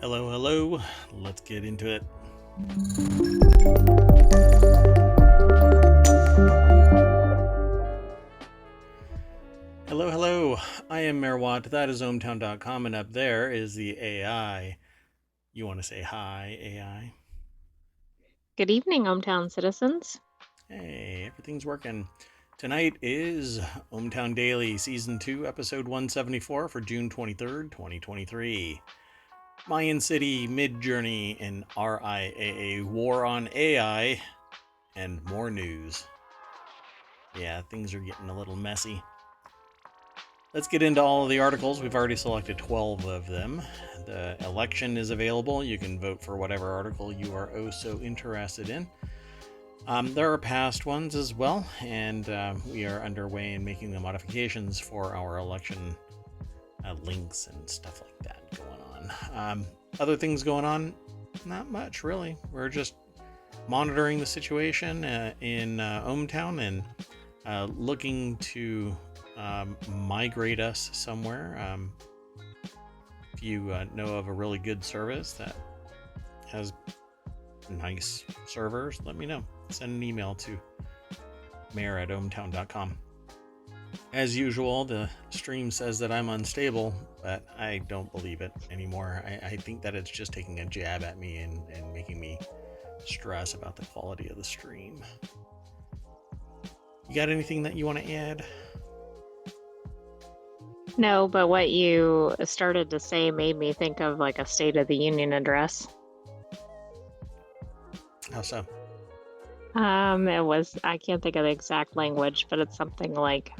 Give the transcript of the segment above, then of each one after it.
Hello, hello. Let's get into it. Hello, hello. I am Merwat. That is ohmTown.com, and up there is the AI. You want to say hi, AI? Good evening, ohmTown citizens. Hey, everything's working. Tonight is ohmTown Daily, Season 2, Episode 174 for June 23rd, 2023. Mayan City, Midjourney, and RIAA War on AI, and more news. Yeah, things are getting a little messy. Let's get into all of the articles. We've already selected 12 of them. The election is available. You can vote for whatever article you are oh so interested in. There are past ones as well, and we are underway in making the modifications for our election links and stuff like that going on. Other things going on? Not much, really. We're just monitoring the situation in ohmTown and looking to migrate us somewhere. If you know of a really good service that has nice servers, let me know. Send an email to mayor@ohmtown.com. As usual, the stream says that I'm unstable, but I don't believe it anymore. I think that it's just taking a jab at me and making me stress about the quality of the stream. You got anything that you want to add? No, but what you started to say made me think of like a State of the Union address. How so? I can't think of the exact language, but it's something like,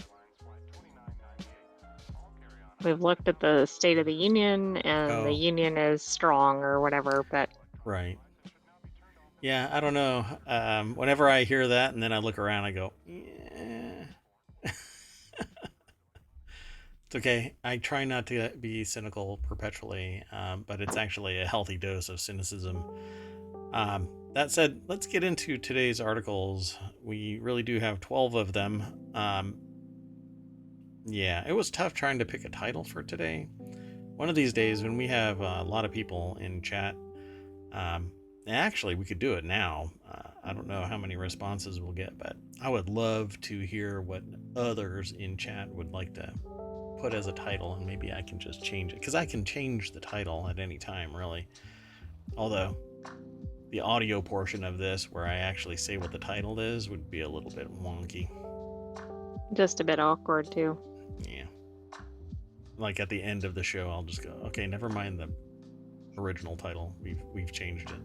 we've looked at the State of the Union and the Union is strong or whatever, but. Right. Yeah, I don't know. Whenever I hear that and then I look around, I go, yeah. It's okay. I try not to be cynical perpetually, but it's actually a healthy dose of cynicism. That said, let's get into today's articles. We really do have 12 of them. Yeah, it was tough trying to pick a title for today. One of these days, when we have a lot of people in chat, actually, we could do it now. I don't know how many responses we'll get, but I would love to hear what others in chat would like to put as a title, and maybe I can just change it, because I can change the title at any time, really. Although the audio portion of this, where I actually say what the title is, would be a little bit wonky. Just a bit awkward, too. Yeah. Like at the end of the show, I'll just go, okay, never mind the original title. We've changed it.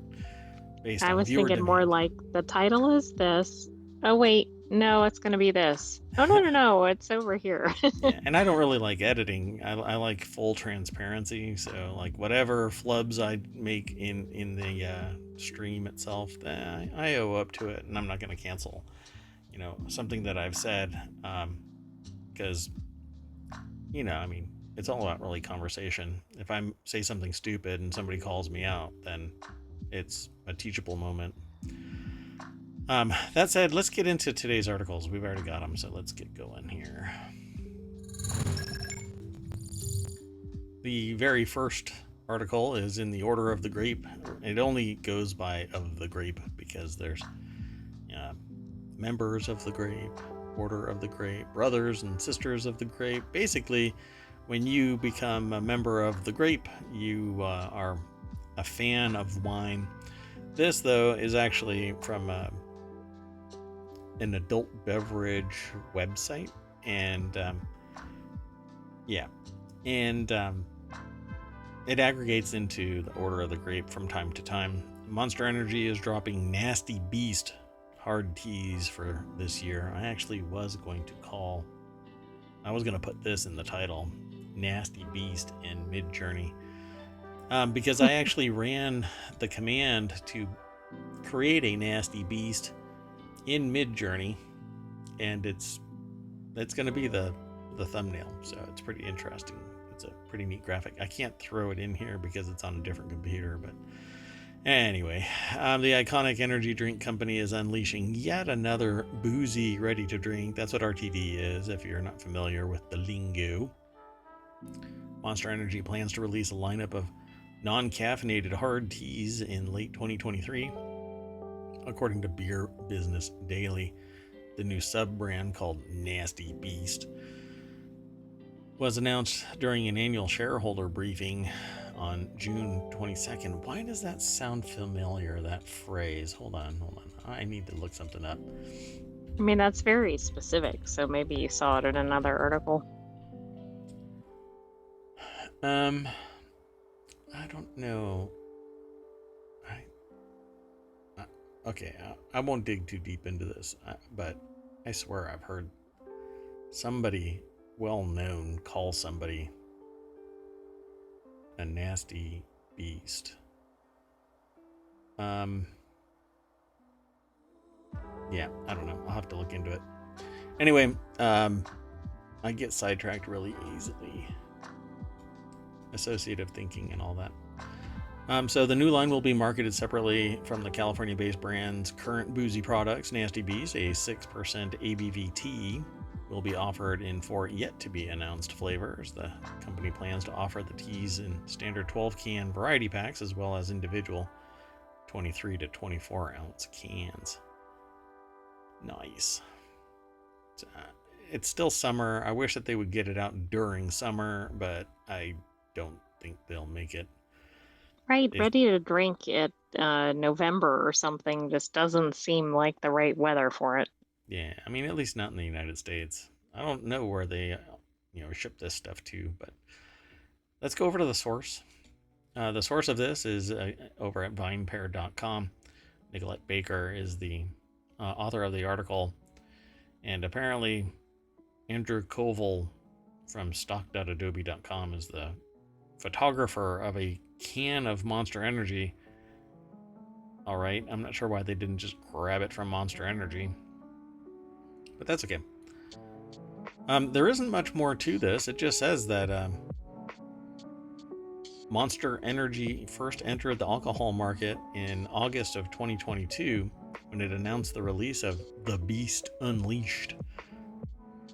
I was thinking more like, the title is this. Oh, wait. No, it's going to be this. Oh, no, it's over here. Yeah, and I don't really like editing. I like full transparency. So, like, whatever flubs I make in the stream itself, I owe up to it, and I'm not going to cancel, something that I've said, because, I mean, it's all about really conversation. If I say something stupid and somebody calls me out, then it's a teachable moment. That said, let's get into today's articles. We've already got them, so let's get going here. The very first article is in the Order of the Grape. It only goes by of the Grape because there's members of the Grape, Order of the Grape, brothers and sisters of the Grape. Basically, when you become a member of the Grape, you are a fan of wine. This, though, is actually from an adult beverage website, and it aggregates into the Order of the Grape from time to time. Monster Energy is dropping Nasty Beast hard teas for this year. I actually was going to put this in the title, Nasty Beast in Midjourney, because I actually ran the command to create a Nasty Beast in Midjourney, and it's going to be the thumbnail, so it's pretty interesting. It's a pretty neat graphic. I can't throw it in here because it's on a different computer, but anyway, the iconic energy drink company is unleashing yet another boozy ready to drink. That's what RTD is, if you're not familiar with the lingo. Monster Energy plans to release a lineup of non-caffeinated hard teas in late 2023, according to Beer Business Daily. The new sub-brand called Nasty Beast was announced during an annual shareholder briefing on June 22nd. Why does that sound familiar, that phrase? Hold on. I need to look something up. I mean, that's very specific, so maybe you saw it in another article. I don't know. Okay, I won't dig too deep into this, but I swear I've heard somebody well-known call somebody a nasty beast. Yeah, I don't know. I'll have to look into it. Anyway, I get sidetracked really easily. Associative thinking and all that. So the new line will be marketed separately from the California-based brand's current boozy products. Nasty Beast, a 6% ABV tea, will be offered in 4 yet-to-be-announced flavors. The company plans to offer the teas in standard 12-can variety packs as well as individual 23 to 24-ounce cans. Nice. It's still summer. I wish that they would get it out during summer, but I don't think they'll make it. Right, ready to drink it November or something just doesn't seem like the right weather for it. Yeah, I mean, at least not in the United States. I don't know where they, ship this stuff to, but let's go over to the source. The source of this is over at vinepair.com. Nicolette Baker is the author of the article, and apparently Andrew Koval from stock.adobe.com is the photographer of a can of Monster Energy. All right, I'm not sure why they didn't just grab it from Monster Energy, but that's okay. There isn't much more to this. It just says that Monster Energy first entered the alcohol market in August of 2022 when it announced the release of The Beast Unleashed.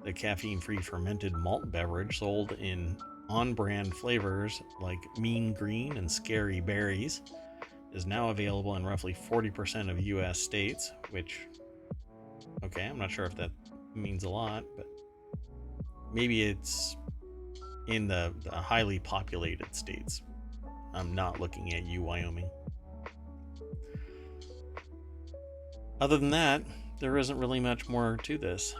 The caffeine-free fermented malt beverage sold in on-brand flavors like Mean Green and Scary Berries is now available in roughly 40% of U.S. states, which, okay, I'm not sure if that means a lot, but maybe it's in the highly populated states. I'm not looking at you, Wyoming. Other than that, there isn't really much more to this.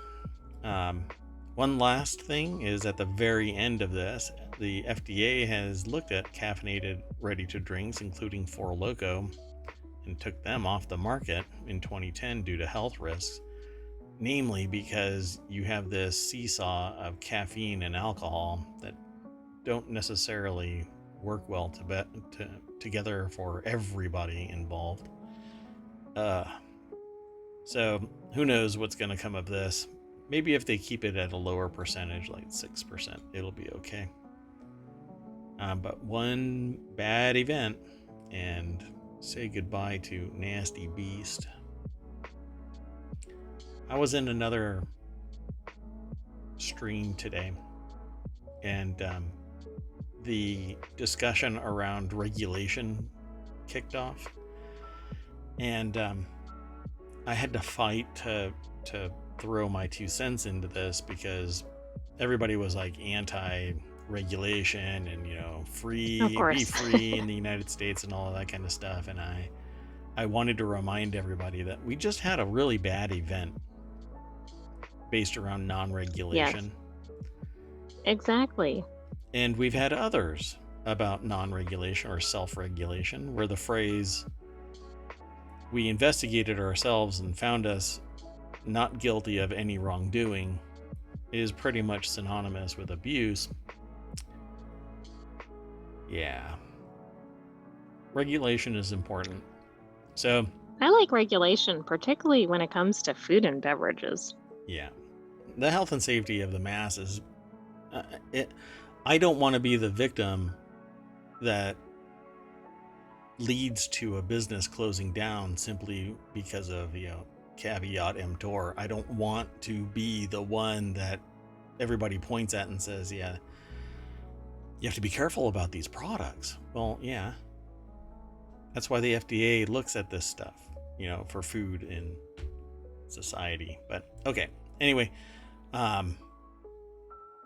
One last thing is at the very end of this, the FDA has looked at caffeinated ready-to-drinks, including Four Loko, and took them off the market in 2010 due to health risks, namely because you have this seesaw of caffeine and alcohol that don't necessarily work well together for everybody involved. So who knows what's going to come of this. Maybe if they keep it at a lower percentage, like 6%, it'll be okay. But one bad event, and say goodbye to Nasty Beast. I was in another stream today, and the discussion around regulation kicked off, and I had to fight to throw my 2 cents into this because everybody was like anti-regulation and be free in the United States and all of that kind of stuff, and I wanted to remind everybody that we just had a really bad event based around non-regulation. Yes. Exactly. And we've had others about non-regulation or self-regulation, where the phrase "we investigated ourselves and found us not guilty of any wrongdoing" is pretty much synonymous with abuse. Yeah. Regulation is important. So I like regulation, particularly when it comes to food and beverages. yeah. The health and safety of the masses. I don't want to be the victim that leads to a business closing down simply because of, caveat emptor. I don't want to be the one that everybody points at and says, yeah, you have to be careful about these products. Well, yeah. That's why the FDA looks at this stuff, for food in society. But okay. Anyway, I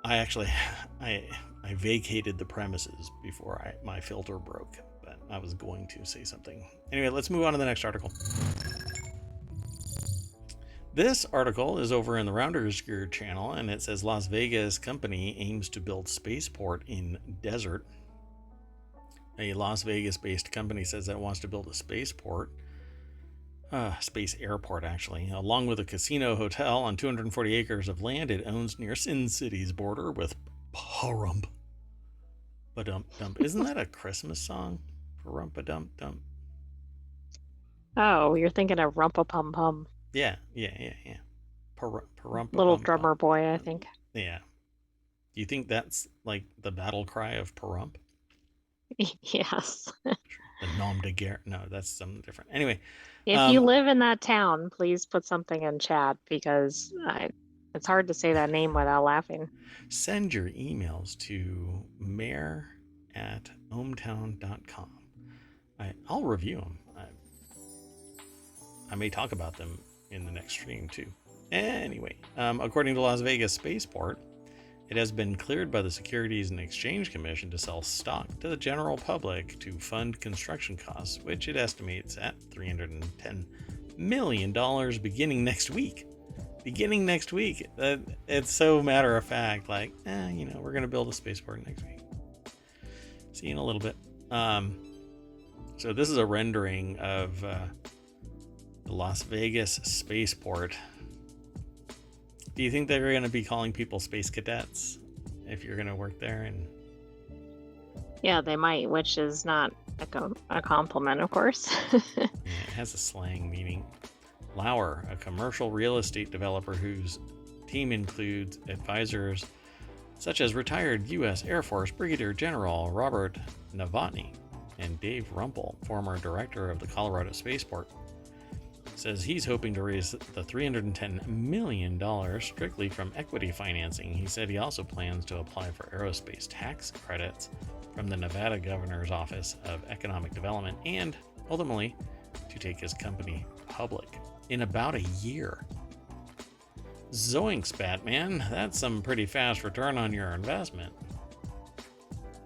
actually I vacated the premises before my filter broke, but I was going to say something. Anyway, let's move on to the next article. This article is over in the Rounders Gear channel, and it says Las Vegas company aims to build spaceport in desert. A Las Vegas-based company says that it wants to build a spaceport, space airport actually, along with a casino hotel on 240 acres of land it owns near Sin City's border with Pahrump. Ba-dump-dump. Isn't that a Christmas song? Pahrump-a-dump-dump. Oh, you're thinking of Rumpa-Pum-Pum. Yeah. Pahrump. Little drummer boy, I think. Yeah. Do you think that's like the battle cry of Pahrump? Yes. The nom de guerre. No, that's something different. Anyway. If you live in that town, please put something in chat because it's hard to say that name without laughing. Send your emails to mayor@ohmTown.com. I'll review them. I may talk about them in the next stream too. Anyway, according to Las Vegas Spaceport, it has been cleared by the Securities and Exchange Commission to sell stock to the general public to fund construction costs, which it estimates at $310 million beginning next week. It's so matter of fact, like, we're going to build a spaceport next week. See you in a little bit. So this is a rendering of the Las Vegas Spaceport. Do you think they're going to be calling people space cadets if you're going to work there? And yeah, they might, which is not a compliment, of course. yeah, it has a slang meaning. Lauer, a commercial real estate developer whose team includes advisors such as retired U.S. Air Force Brigadier General Robert Novotny and Dave Rumpel, former director of the Colorado Spaceport, says he's hoping to raise the $310 million strictly from equity financing. He said he also plans to apply for aerospace tax credits from the Nevada Governor's Office of Economic Development and, ultimately, to take his company public in about a year. Zoinks, Batman. That's some pretty fast return on your investment.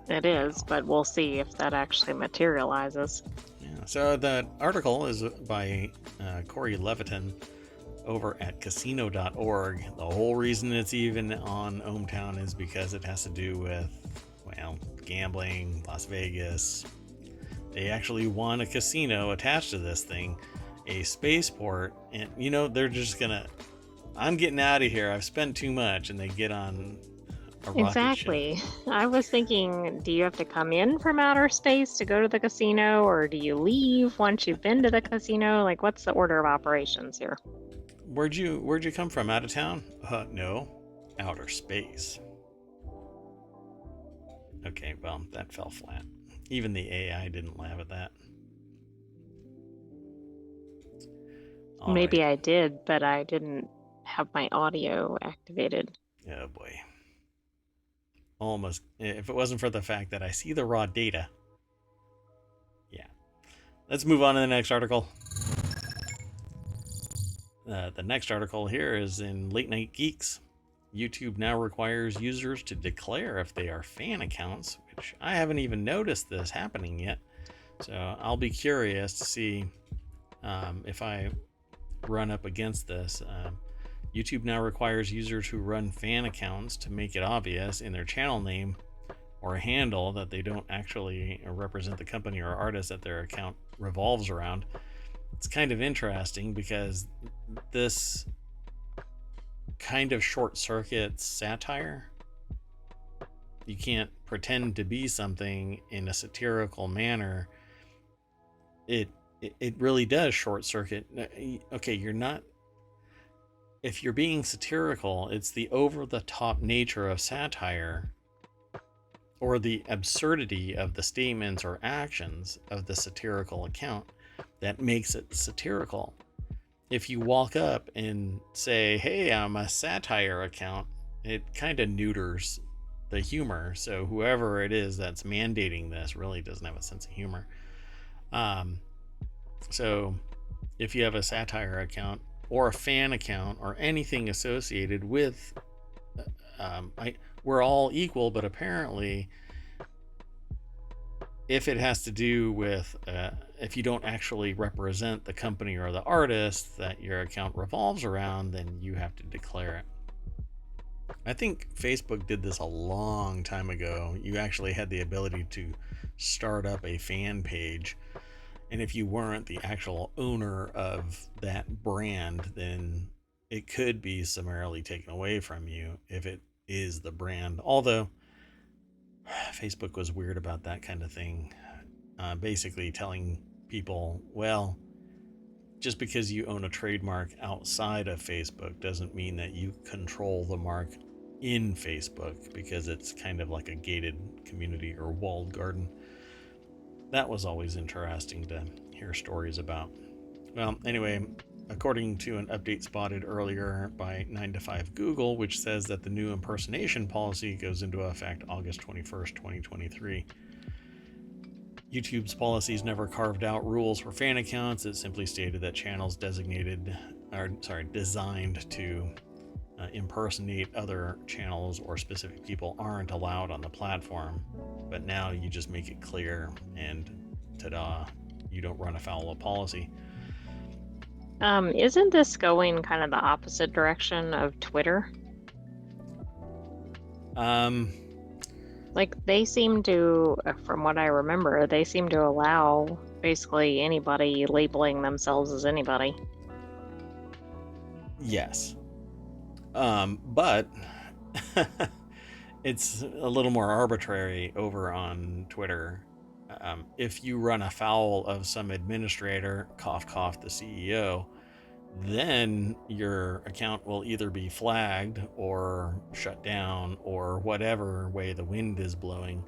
It is, but we'll see if that actually materializes. Yeah, so the article is by Corey Leviton over at casino.org. The whole reason it's even on ohmTown is because it has to do with, gambling, Las Vegas. They actually want a casino attached to this thing, a spaceport, and they're just gonna, I'm getting out of here, I've spent too much, and they get on a rocket Exactly. ship. I was thinking, do you have to come in from outer space to go to the casino, or do you leave once you've been to the casino? Like, what's the order of operations here? Where'd you come from? Out of town? No, outer space. Okay, well, that fell flat. Even the AI didn't laugh at that. All Maybe right. I did, but I didn't have my audio activated. Oh boy. Almost. If it wasn't for the fact that I see the raw data. Yeah. Let's move on to the next article. The next article here is in Late Night Geeks. YouTube now requires users to declare if they are fan accounts, which I haven't even noticed this happening yet. So I'll be curious to see if I run up against this. YouTube now requires users who run fan accounts to make it obvious in their channel name or handle that they don't actually represent the company or artist that their account revolves around. It's kind of interesting because this kind of short circuits satire. You can't pretend to be something in a satirical manner. It really does short circuit. Okay, you're not. If you're being satirical, it's the over-the-top nature of satire or the absurdity of the statements or actions of the satirical account that makes it satirical. If you walk up and say, hey, I'm a satire account, it kind of neuters the humor. So whoever it is that's mandating this really doesn't have a sense of humor. So if you have a satire account or a fan account or anything associated with, we're all equal, but apparently if it has to do with, if you don't actually represent the company or the artist that your account revolves around, then you have to declare it. I think Facebook did this a long time ago. You actually had the ability to start up a fan page, and if you weren't the actual owner of that brand, then it could be summarily taken away from you if it is the brand. Although Facebook was weird about that kind of thing, basically telling people, well, just because you own a trademark outside of Facebook doesn't mean that you control the mark in Facebook, because it's kind of like a gated community or walled garden. That was always interesting to hear stories about. Well, anyway, according to an update spotted earlier by 9to5 Google, which says that the new impersonation policy goes into effect August 21st, 2023. YouTube's policies never carved out rules for fan accounts. It simply stated that channels designed to impersonate other channels or specific people aren't allowed on the platform. But now you just make it clear, and ta-da, you don't run afoul of policy. Isn't this going kind of the opposite direction of Twitter? Like, they seem to, from what I remember, they seem to allow basically anybody labeling themselves as anybody. Yes. But it's a little more arbitrary over on Twitter. If you run afoul of some administrator, cough, cough, the CEO, then your account will either be flagged or shut down, or whatever way the wind is blowing.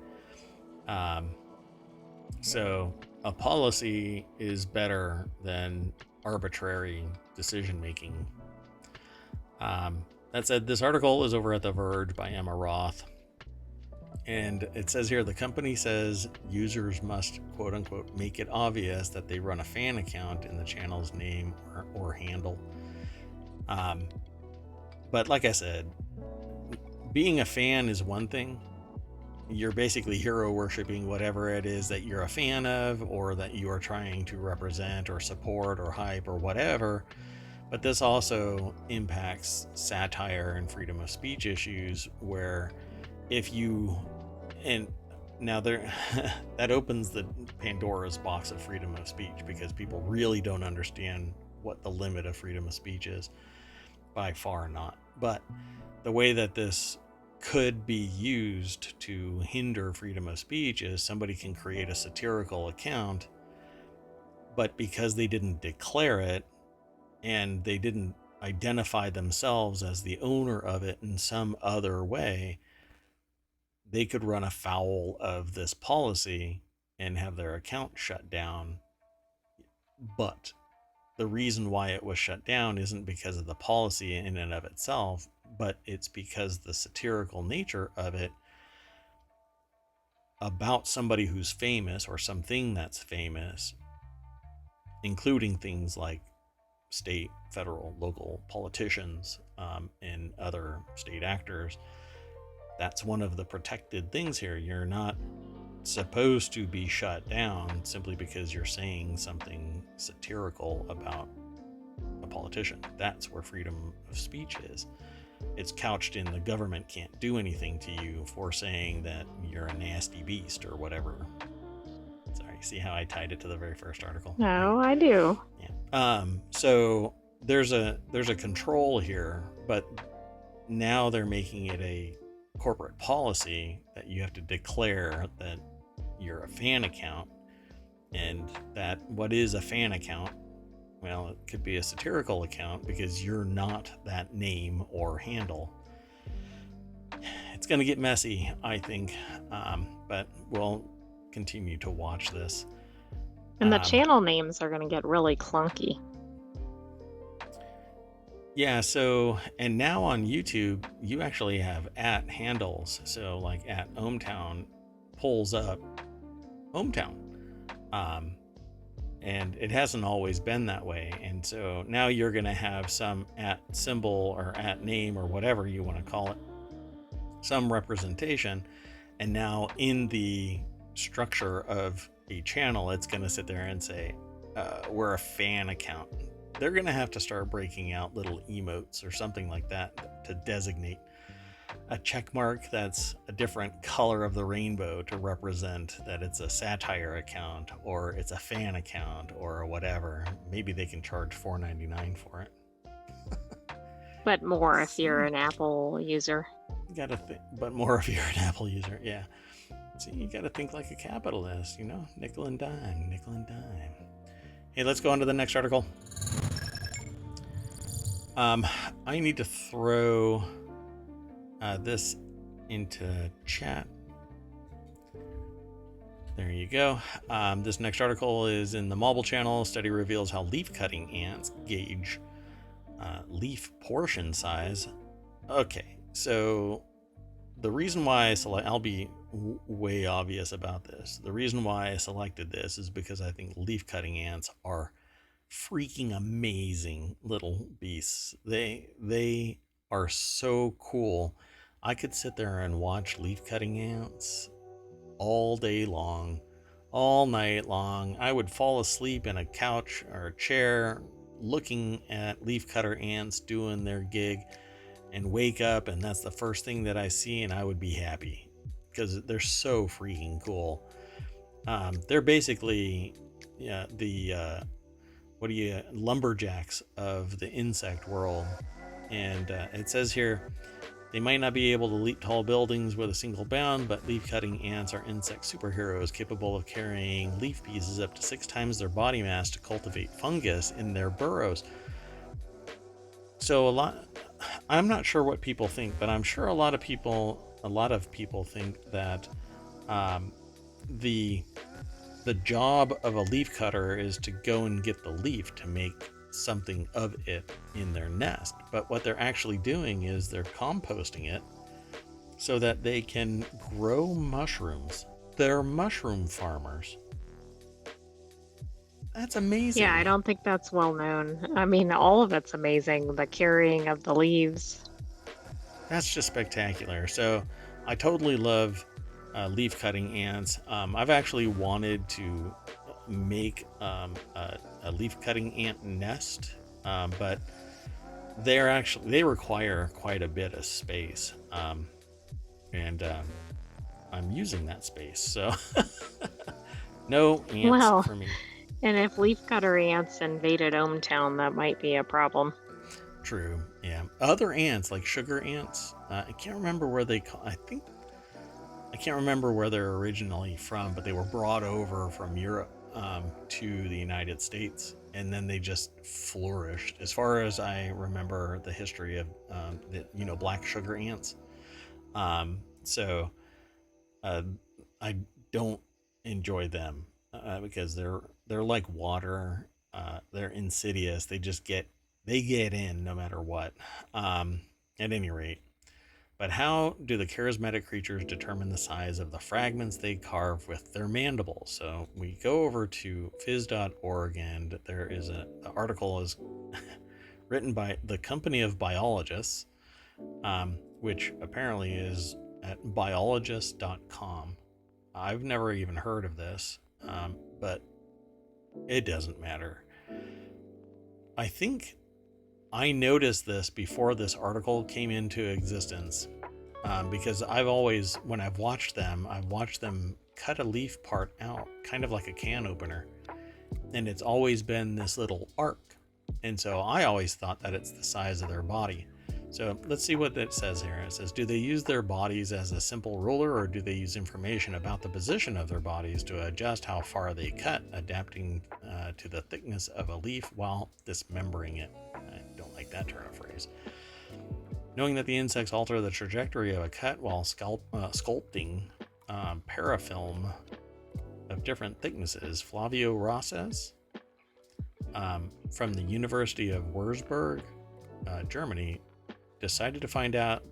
So a policy is better than arbitrary decision making. That said, this article is over at The Verge by Emma Roth. And it says here, the company says users must, quote unquote, make it obvious that they run a fan account in the channel's name or handle. But like I said, being a fan is one thing. You're basically hero worshiping whatever it is that you're a fan of, or that you are trying to represent or support or hype or whatever. But this also impacts satire and freedom of speech issues, where if you, and now there, that opens the Pandora's box of freedom of speech, because people really don't understand what the limit of freedom of speech is. By far not. But the way that this could be used to hinder freedom of speech is somebody can create a satirical account, but because they didn't declare it and they didn't identify themselves as the owner of it in some other way, they could run afoul of this policy and have their account shut down. But the reason why it was shut down isn't because of the policy in and of itself, but it's because the satirical nature of it about somebody who's famous or something that's famous, including things like state, federal, local politicians, and other state actors. That's one of the protected things here. You're not supposed to be shut down simply because you're saying something satirical about a politician. That's where freedom of speech is. It's couched in the government can't do anything to you for saying that you're a nasty beast or whatever. Sorry, see how I tied it to the very first article? No, I do. Yeah. So there's a control here, but now they're making it a corporate policy that you have to declare that you're a fan account, and that what is a fan account? Well, it could be a satirical account because you're not that name or handle. It's going to get messy, I think, but we'll continue to watch this. And the channel names are going to get really clunky. Yeah, so, and now on YouTube, you actually have at handles. So, like at ohmTown pulls up ohmTown. Um, and it hasn't always been that way. And so now you're going to have some at symbol or at name or whatever you want to call it, some representation. And now in the structure of a channel, it's going to sit there and say, we're a fan account. They're going to have to start breaking out little emotes or something like that to designate a check mark that's a different color of the rainbow to represent that it's a satire account or it's a fan account or whatever. Maybe they can charge $4.99 for it. But more if you're an Apple user. You gotta think, but more if you're an Apple user, yeah. See, you gotta think like a capitalist, you know, nickel and dime, nickel and dime. Hey, let's go on to the next article. I need to throw this into chat. There you go. This next article is in the Mobile Channel. Study reveals how leaf cutting ants gauge leaf portion size. Okay, so the reason why I'll be way obvious about this. The reason why I selected this is because I think leaf cutting ants are freaking amazing little beasts. They are so cool. I could sit there and watch leaf cutting ants all day long, all night long. I would fall asleep in a couch or a chair looking at leaf cutter ants doing their gig and wake up, and that's the first thing that I see, and I would be happy because they're so freaking cool. They're basically the lumberjacks of the insect world. And it says here, they might not be able to leap tall buildings with a single bound, but leaf-cutting ants are insect superheroes capable of carrying leaf pieces up to 6 times their body mass to cultivate fungus in their burrows. So I'm not sure what people think, but I'm sure a lot of people think that the job of a leaf cutter is to go and get the leaf to make something of it in their nest. But what they're actually doing is they're composting it so that they can grow mushrooms. They're mushroom farmers. That's amazing. Yeah, I don't think that's well known. I mean, all of it's amazing. The carrying of the leaves. That's just spectacular. So I totally love leaf cutting ants. I've actually wanted to make a leaf cutting ant nest, but they require quite a bit of space, and I'm using that space, so no ants for me. And if leafcutter ants invaded ohmTown, that might be a problem. True, yeah. Other ants, like sugar ants, I can't remember where I can't remember where they're originally from, but they were brought over from Europe to the United States, and then they just flourished. As far as I remember, the history of the black sugar ants. So I don't enjoy them because they're like water. They're insidious. They get in no matter what. At any rate. But how do the charismatic creatures determine the size of the fragments they carve with their mandibles? So we go over to phys.org, and the article is written by the Company of Biologists, which apparently is at biologist.com. I've never even heard of this, but it doesn't matter. I think I noticed this before this article came into existence, because when I've watched them cut a leaf part out, kind of like a can opener, and it's always been this little arc. And so I always thought that it's the size of their body. So let's see what it says here. It says, do they use their bodies as a simple ruler, or do they use information about the position of their bodies to adjust how far they cut, adapting to the thickness of a leaf while dismembering it? I don't like that turn of phrase. Knowing that the insects alter the trajectory of a cut while sculpting parafilm of different thicknesses, Flavio Rosas from the University of Würzburg Germany, decided to find out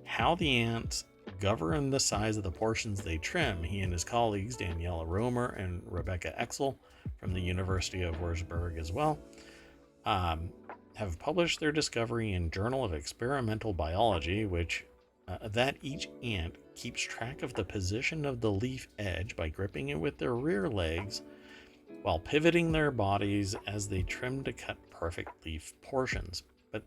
how the ants govern the size of the portions they trim. He and his colleagues, Daniela Romer and Rebecca Exel from the University of Würzburg as well, have published their discovery in Journal of Experimental Biology, which that each ant keeps track of the position of the leaf edge by gripping it with their rear legs while pivoting their bodies as they trim to cut perfect leaf portions. But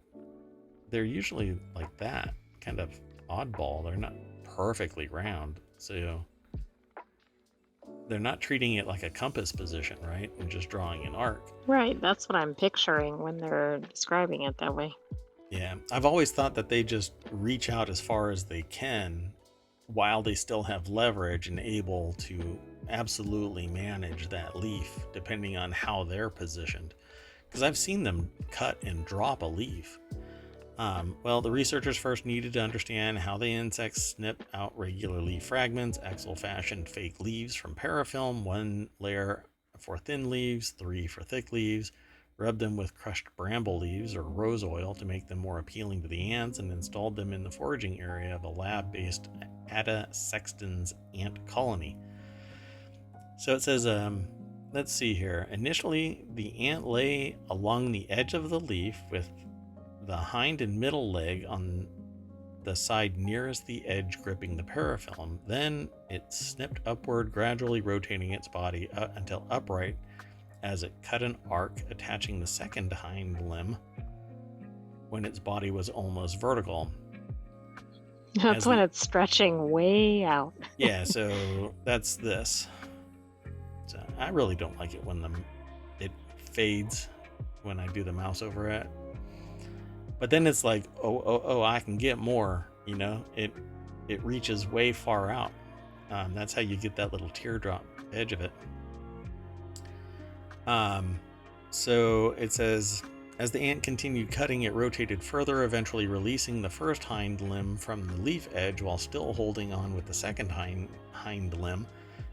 they're usually like that, kind of oddball. They're not perfectly round, so they're not treating it like a compass position, right? And just drawing an arc. Right, that's what I'm picturing when they're describing it that way. Yeah, I've always thought that they just reach out as far as they can while they still have leverage and able to absolutely manage that leaf depending on how they're positioned. Because I've seen them cut and drop a leaf. Well, the researchers first needed to understand how the insects snip out regular leaf fragments. Axel fashioned fake leaves from parafilm, 1 layer for thin leaves, 3 for thick leaves, rubbed them with crushed bramble leaves or rose oil to make them more appealing to the ants, and installed them in the foraging area of a lab-based Ada Sexton's ant colony. So it says, let's see here. Initially, the ant lay along the edge of the leaf with the hind and middle leg on the side nearest the edge gripping the parafilm. Then it snipped upward, gradually rotating its body until upright as it cut an arc attaching the second hind limb when its body was almost vertical. That's when it's stretching way out. Yeah, so that's this. So I really don't like it when it fades when I do the mouse over it. But then it's like, oh, I can get more, you know? It reaches way far out. That's how you get that little teardrop edge of it. So it says, as the ant continued cutting, it rotated further, eventually releasing the first hind limb from the leaf edge while still holding on with the second hind limb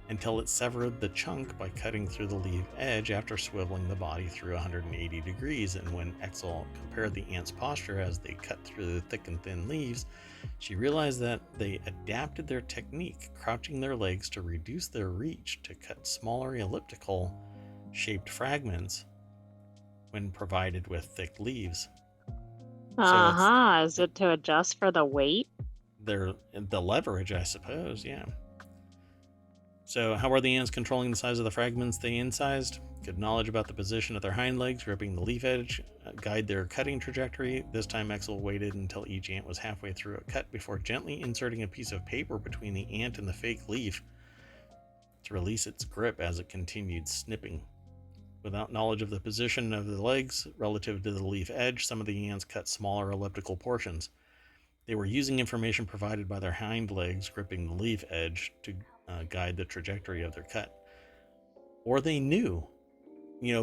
until it severed the chunk by cutting through the leaf edge after swiveling the body through 180 degrees. And when Exel compared the ant's posture as they cut through the thick and thin leaves, she realized that they adapted their technique, crouching their legs to reduce their reach to cut smaller elliptical shaped fragments when provided with thick leaves. So is it to adjust for the weight? The leverage, I suppose, yeah. So how are the ants controlling the size of the fragments they incised? Good knowledge about the position of their hind legs gripping the leaf edge guide their cutting trajectory. This time Exel waited until each ant was halfway through a cut before gently inserting a piece of paper between the ant and the fake leaf to release its grip as it continued snipping. Without knowledge of the position of the legs relative to the leaf edge, some of the ants cut smaller elliptical portions. They were using information provided by their hind legs gripping the leaf edge to guide the trajectory of their cut. Or they knew,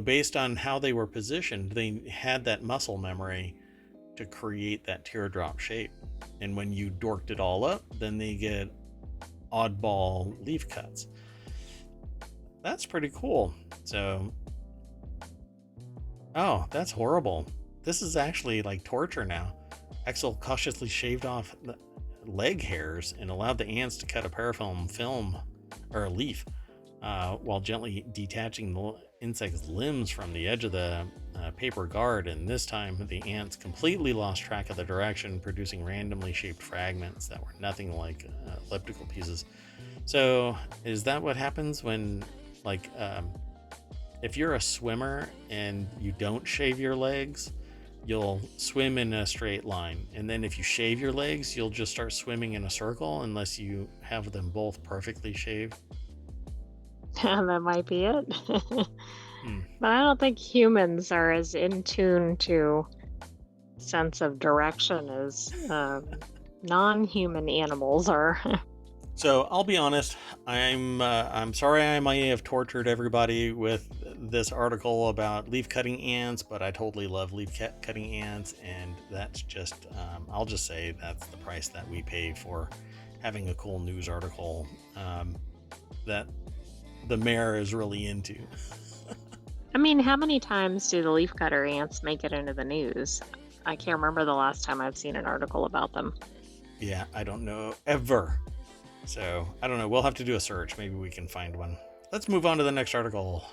based on how they were positioned, they had that muscle memory to create that teardrop shape. And when you dorked it all up, then they get oddball leaf cuts. That's pretty cool. So, oh, that's horrible. This is actually like torture now. Exel cautiously shaved off the leg hairs and allowed the ants to cut a parafilm film or a leaf while gently detaching the insect's limbs from the edge of the paper guard. And this time the ants completely lost track of the direction, producing randomly shaped fragments that were nothing like elliptical pieces. So is that what happens when, like, if you're a swimmer and you don't shave your legs, you'll swim in a straight line, and then if you shave your legs, you'll just start swimming in a circle unless you have them both perfectly shaved? That might be it. But I don't think humans are as in tune to sense of direction as non-human animals are. So I'll be honest, I'm sorry I might have tortured everybody with this article about leaf cutting ants, but I totally love leaf cutting ants, and that's just, I'll just say that's the price that we pay for having a cool news article that the mayor is really into. I mean, how many times do the leafcutter ants make it into the news? I can't remember the last time I've seen an article about them. Yeah, I don't know ever. So, I don't know. We'll have to do a search. Maybe we can find one. Let's move on to the next article.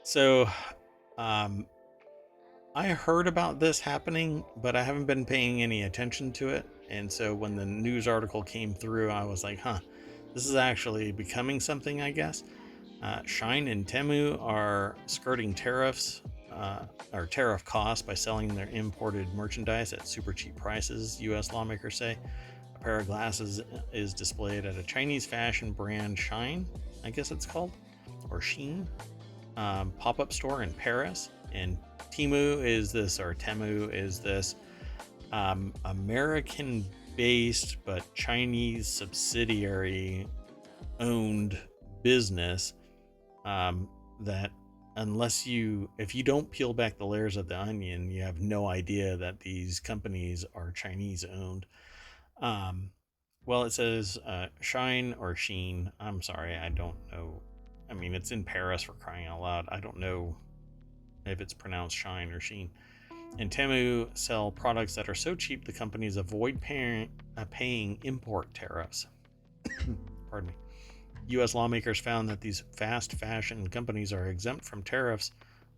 So, I heard about this happening, but I haven't been paying any attention to it. And so when the news article came through, I was like, this is actually becoming something, I guess. Shine and Temu are skirting tariffs or tariff costs by selling their imported merchandise at super cheap prices, U.S. lawmakers say. A pair of glasses is displayed at a Chinese fashion brand, Shine, I guess it's called, or Sheen, pop-up store in Paris. And Temu is this American-based but Chinese subsidiary owned business that if you don't peel back the layers of the onion, you have no idea that these companies are Chinese owned. Well, it says Shine or Sheen. I'm sorry, I don't know. I mean, it's in Paris, for crying out loud. I don't know if it's pronounced Shine or Sheen. And Temu sell products that are so cheap the companies avoid paying import tariffs. Pardon me. U.S. lawmakers found that these fast fashion companies are exempt from tariffs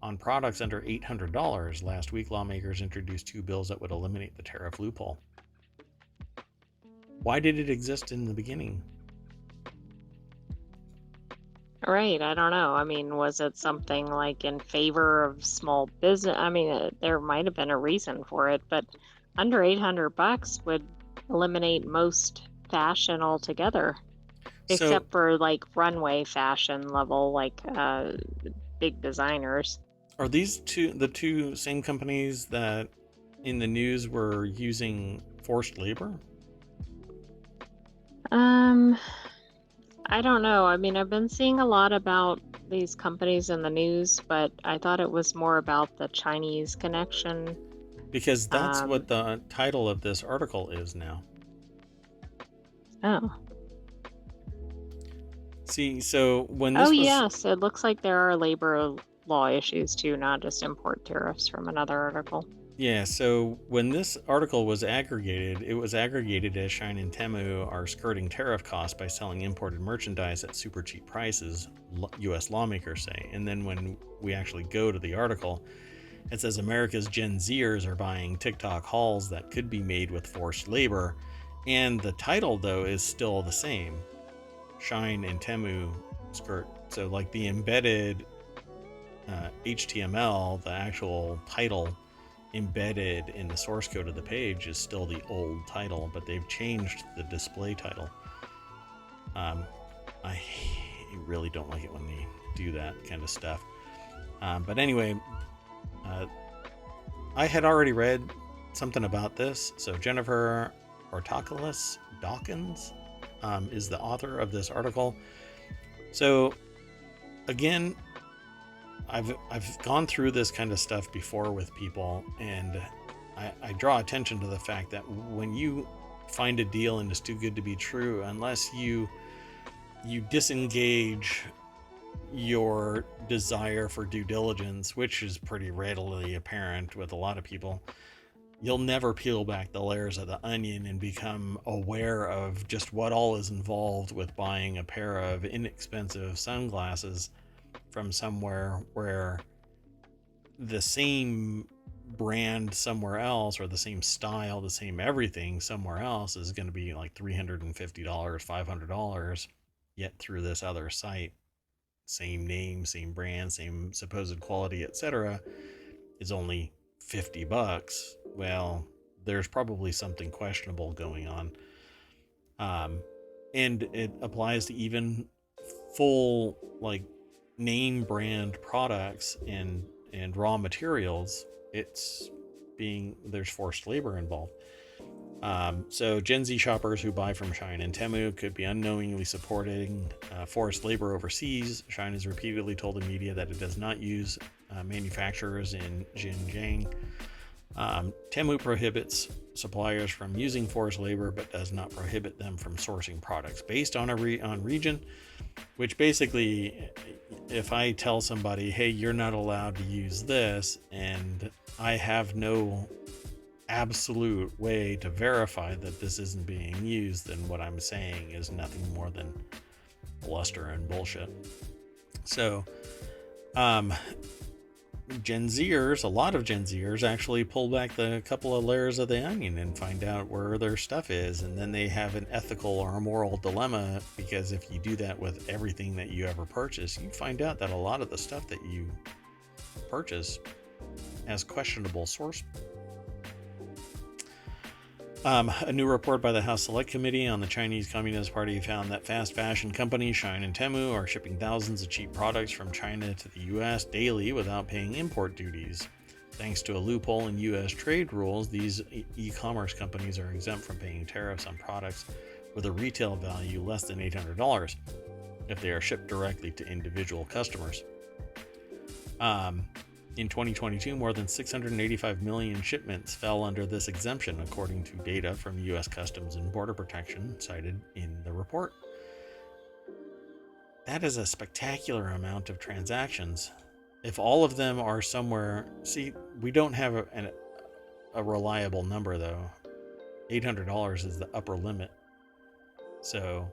on products under $800. Last week, lawmakers introduced 2 bills that would eliminate the tariff loophole. Why did it exist in the beginning? Right, I don't know. I mean, was it something like in favor of small business? I mean, there might have been a reason for it, but under $800 would eliminate most fashion altogether, except for like runway fashion level, like big designers. Are these the two same companies that in the news were using forced labor? I don't know. I mean, I've been seeing a lot about these companies in the news, but I thought it was more about the Chinese connection. Because that's what the title of this article is now. Oh. See, so when this yes, it looks like there are labor law issues too, not just import tariffs from another article. Yeah, so when this article was aggregated, it was aggregated as Shine and Temu are skirting tariff costs by selling imported merchandise at super cheap prices, U.S. lawmakers say. And then when we actually go to the article, it says America's Gen Zers are buying TikTok hauls that could be made with forced labor. And the title, though, is still the same. Shine and Temu skirt. So like the embedded HTML, the actual title embedded in the source code of the page is still the old title, but they've changed the display title. I really don't like it when they do that kind of stuff. But anyway, I had already read something about this. So Jennifer Ortocalis Dawkins is the author of this article. So again, I've gone through this kind of stuff before with people, and I draw attention to the fact that when you find a deal and it's too good to be true, unless you disengage your desire for due diligence, which is pretty readily apparent with a lot of people, you'll never peel back the layers of the onion and become aware of just what all is involved with buying a pair of inexpensive sunglasses from somewhere where the same brand somewhere else, or the same style, the same everything somewhere else, is going to be like $350, $500, yet through this other site, same name, same brand, same supposed quality, etc., is only $50. Well, there's probably something questionable going on. And it applies to even full like name brand products and raw materials. There's forced labor involved. So Gen Z shoppers who buy from Shine and Temu could be unknowingly supporting forced labor overseas. Shine has repeatedly told the media that it does not use manufacturers in Xinjiang. Temu prohibits suppliers from using forced labor, but does not prohibit them from sourcing products based on on region. Which basically, if I tell somebody, hey, you're not allowed to use this, and I have no absolute way to verify that this isn't being used, then what I'm saying is nothing more than bluster and bullshit. So, Gen Zers, a lot of Gen Zers actually pull back the couple of layers of the onion and find out where their stuff is, and then they have an ethical or a moral dilemma, because if you do that with everything that you ever purchase, you find out that a lot of the stuff that you purchase has questionable source. A new report by the House Select Committee on the Chinese Communist Party found that fast fashion companies Shine and Temu are shipping thousands of cheap products from China to the U.S. daily without paying import duties. Thanks to a loophole in U.S. trade rules, these e-commerce companies are exempt from paying tariffs on products with a retail value less than $800 if they are shipped directly to individual customers. In 2022, more than 685 million shipments fell under this exemption, according to data from U.S. Customs and Border Protection cited in the report. That is a spectacular amount of transactions. If all of them are somewhere... See, we don't have a reliable number, though. $800 is the upper limit. So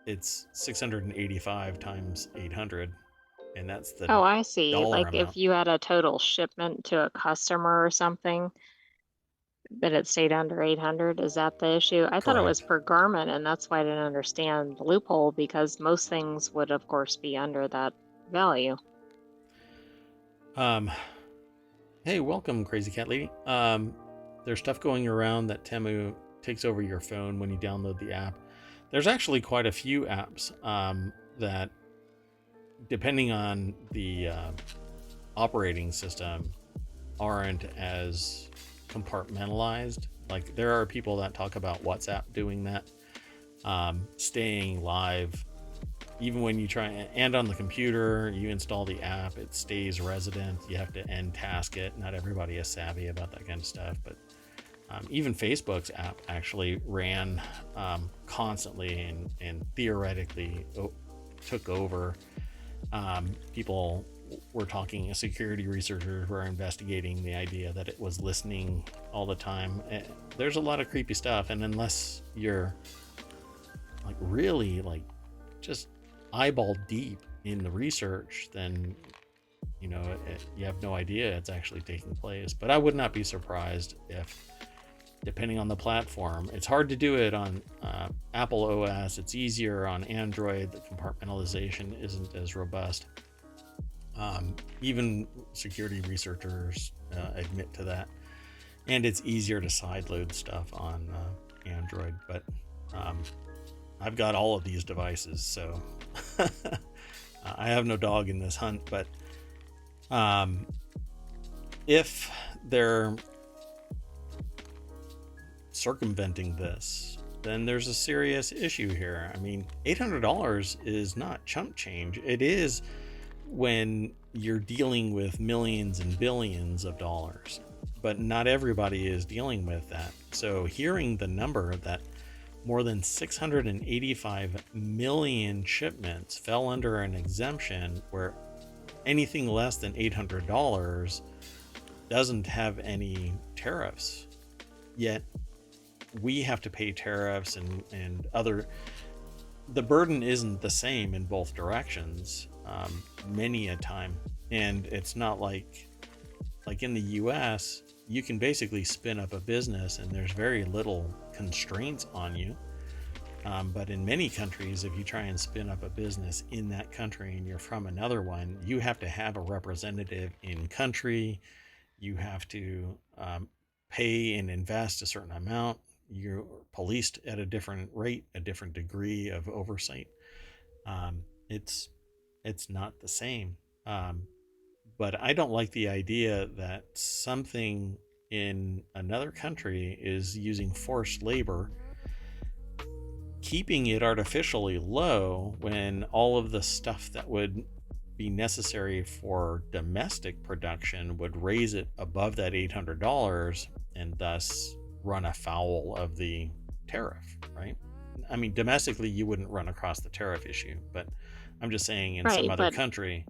it's 685 times 800. And that's the I see. Like amount. if you had a total shipment to a customer or something, but it stayed under 800, is that the issue? I thought it was per garment, and that's why I didn't understand the loophole, because most things would, of course, be under that value. Hey, welcome, Crazy Cat Lady. There's stuff going around that Temu takes over your phone when you download the app. There's actually quite a few apps that, depending on the operating system, aren't as compartmentalized. Like, there are people that talk about WhatsApp doing that, staying live even when you try, and on the computer you install the app, it stays resident. You have to end task it. Not everybody is savvy about that kind of stuff, but even Facebook's app actually ran constantly and theoretically took over. People were talking, security researchers were investigating the idea that it was listening all the time. There's a lot of creepy stuff, and unless you're like really like just eyeball deep in the research, then you know you have no idea it's actually taking place. But I would not be surprised if, depending on the platform, it's hard to do it on Apple OS. It's easier on Android. The compartmentalization isn't as robust. Even security researchers admit to that. And it's easier to sideload stuff on Android. But I've got all of these devices, so I have no dog in this hunt. But if they're circumventing this, then there's a serious issue here. I mean, $800 is not chump change. It is when you're dealing with millions and billions of dollars, but not everybody is dealing with that. So hearing the number that more than 685 million shipments fell under an exemption where anything less than $800 doesn't have any tariffs, yet we have to pay tariffs and other, the burden isn't the same in both directions many a time. And it's not like in the US, you can basically spin up a business and there's very little constraints on you. But in many countries, if you try and spin up a business in that country and you're from another one, you have to have a representative in country. You have to pay and invest a certain amount. You're policed at a different rate, a different degree of oversight. It's not the same. But I don't like the idea that something in another country is using forced labor, keeping it artificially low when all of the stuff that would be necessary for domestic production would raise it above that $800, and thus run afoul of the tariff, right? I mean, domestically, you wouldn't run across the tariff issue, but I'm just saying in some Right, other but country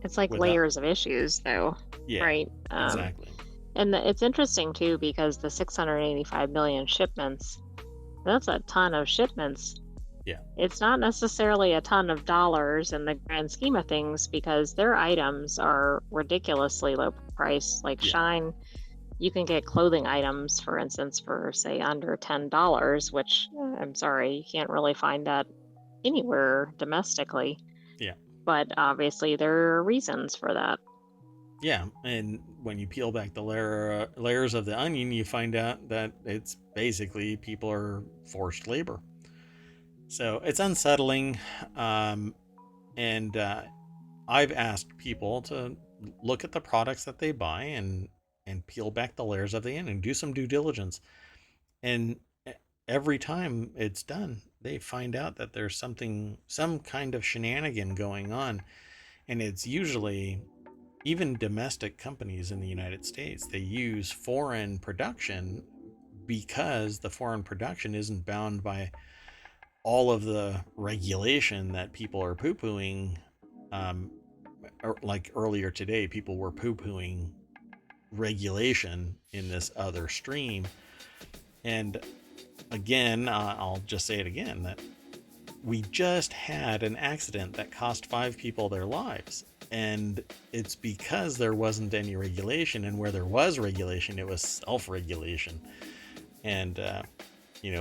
it's like without, layers of issues, though, yeah, right? exactly. And it's interesting too because the 685 million shipments, that's a ton of shipments. Yeah, It's not necessarily a ton of dollars in the grand scheme of things because their items are ridiculously low price. Like yeah, Shine, you can get clothing items, for instance, for say under $10, which I'm sorry, you can't really find that anywhere domestically. yeah. But obviously, there are reasons for that. Yeah, and when you peel back the layers of the onion, you find out that it's basically people are forced labor. So it's unsettling, um, and I've asked people to look at the products that they buy and peel back the layers of the onion and do some due diligence. And every time it's done, they find out that there's some kind of shenanigan going on, and it's usually even domestic companies in the United States. They use foreign production because the foreign production isn't bound by all of the regulation that people are poo-pooing. Um, like earlier today, people were poo-pooing regulation in this other stream. And again, I'll just say it again, that we just had an accident that cost 5 people their lives. And it's because there wasn't any regulation. And where there was regulation, it was self regulation. And,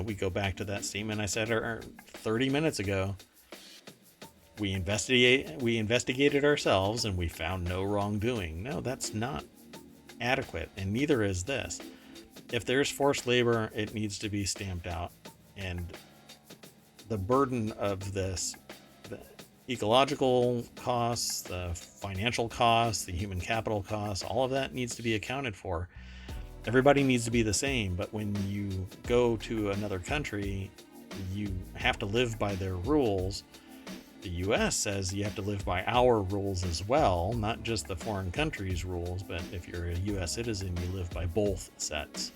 we go back to that statement I said 30 minutes ago. We investigated ourselves and we found no wrongdoing. No, that's not adequate. And neither is this. If there's forced labor, it needs to be stamped out. And the burden of this, the ecological costs, the financial costs, the human capital costs, all of that needs to be accounted for. Everybody needs to be the same, but when you go to another country, you have to live by their rules. The US says you have to live by our rules as well, not just the foreign country's rules, but if you're a US citizen, you live by both sets.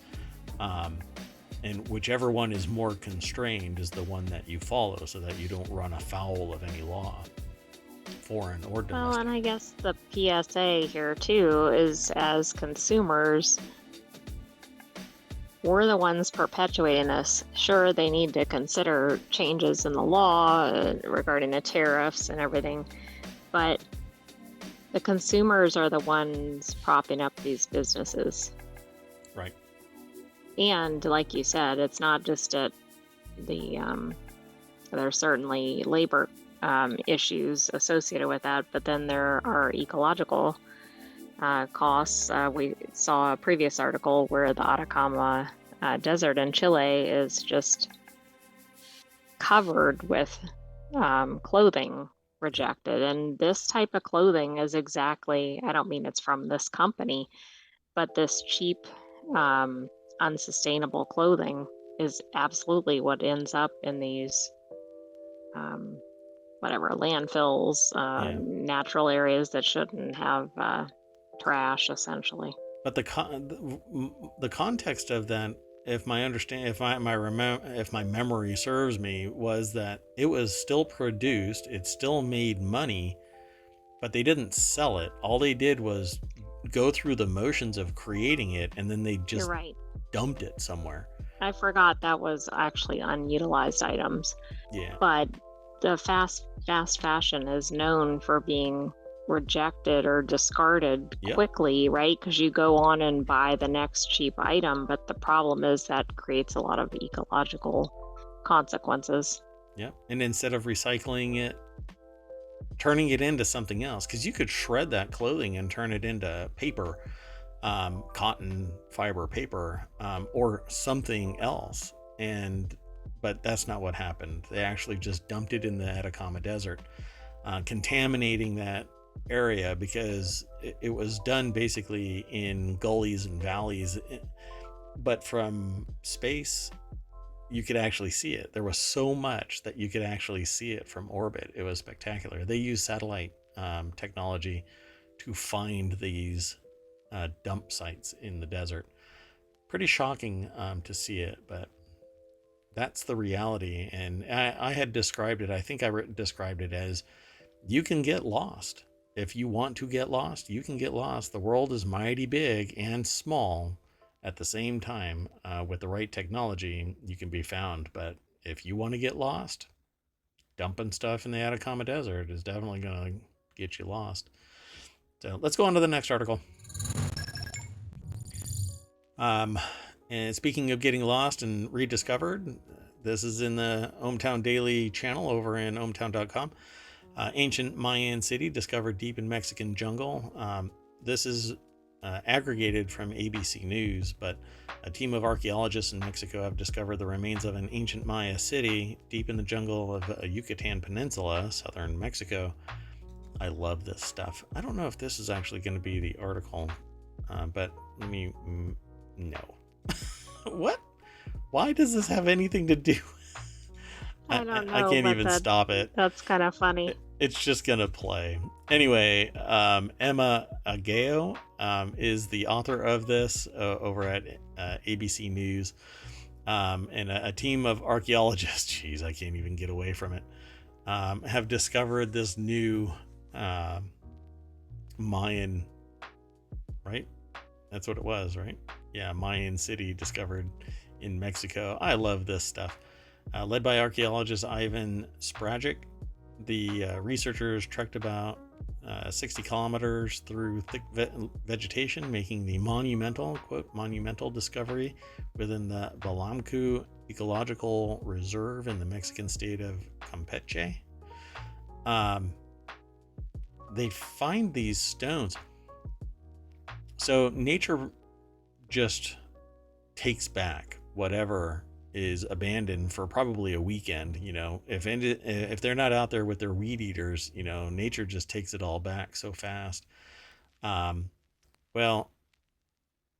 And whichever one is more constrained is the one that you follow so that you don't run afoul of any law, foreign or domestic. Well, and I guess the PSA here too is as consumers, we're the ones perpetuating this. Sure, they need to consider changes in the law regarding the tariffs and everything, but the consumers are the ones propping up these businesses. Right. And like you said, it's not just at the, there's certainly labor issues associated with that, but then there are ecological costs. We saw a previous article where the Atacama Desert in Chile is just covered with clothing rejected. And this type of clothing is exactly, I don't mean it's from this company, but this cheap, unsustainable clothing is absolutely what ends up in these landfills, natural areas that shouldn't have trash, essentially. But the context of that, if my memory serves me, was that it was still produced, it still made money, but they didn't sell it. All they did was go through the motions of creating it, and then they just You're right. dumped it somewhere. I forgot that was actually unutilized items. Yeah. But the fast fashion is known for being rejected or discarded quickly, right? Because you go on and buy the next cheap item, but the problem is that creates a lot of ecological consequences. Yeah. And instead of recycling it, turning it into something else, because you could shred that clothing and turn it into paper, cotton fiber paper, or something else. But that's not what happened. They actually just dumped it in the Atacama Desert, contaminating that area because it was done basically in gullies and valleys. But from space, you could actually see it. There was so much that you could actually see it from orbit. It was spectacular. They use satellite technology to find these dump sites in the desert. pretty shocking to see it, but that's the reality. And I had described it, I think I described it as, you can get lost. If you want to get lost, you can get lost. The world is mighty big and small at the same time. With the right technology, you can be found. But if you want to get lost, dumping stuff in the Atacama Desert is definitely going to get you lost. So let's go on to the next article. And speaking of getting lost and rediscovered, this is in the ohmTown Daily channel over in ohmTown.com. Ancient Mayan city discovered deep in Mexican jungle. This is aggregated from ABC News, but a team of archaeologists in Mexico have discovered the remains of an ancient Maya city deep in the jungle of a Yucatan Peninsula, southern Mexico. I love this stuff. I don't know if this is actually going to be the article, but let me... No. What? Why does this have anything to do? I don't know. I can't even stop it. That's kind of funny. It's just gonna play. Anyway, Emma Ageo is the author of this over at ABC News. And a team of archaeologists, geez, I can't even get away from it, have discovered this new Mayan, right? That's what it was, right? Yeah, Mayan city discovered in Mexico. I love this stuff. Led by archaeologist Ivan Sprajic, the researchers trekked about 60 kilometers through thick vegetation, making the monumental, quote, monumental discovery within the Balamcu Ecological Reserve in the Mexican state of Campeche. They find these stones. So nature just takes back whatever is abandoned for probably a weekend. You know, if they're not out there with their weed eaters, you know, nature just takes it all back so fast. Well,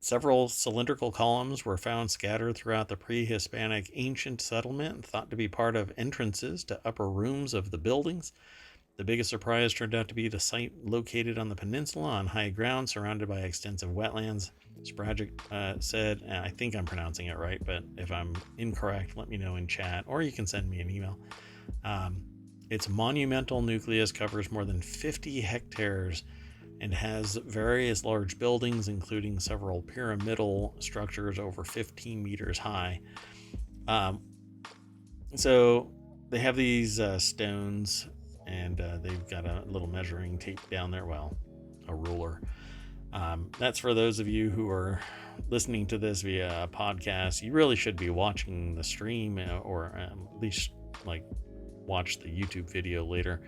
several cylindrical columns were found scattered throughout the pre-Hispanic ancient settlement, thought to be part of entrances to upper rooms of the buildings. The biggest surprise turned out to be the site located on the peninsula on high ground surrounded by extensive wetlands. Sprajic said, and I think I'm pronouncing it right, but if I'm incorrect, let me know in chat, or you can send me an email. Its monumental nucleus covers more than 50 hectares and has various large buildings, including several pyramidal structures over 15 meters high. So they have these stones, and they've got a little measuring tape down there, well, a ruler. That's for those of you who are listening to this via a podcast. You really should be watching the stream, or at least like watch the YouTube video later.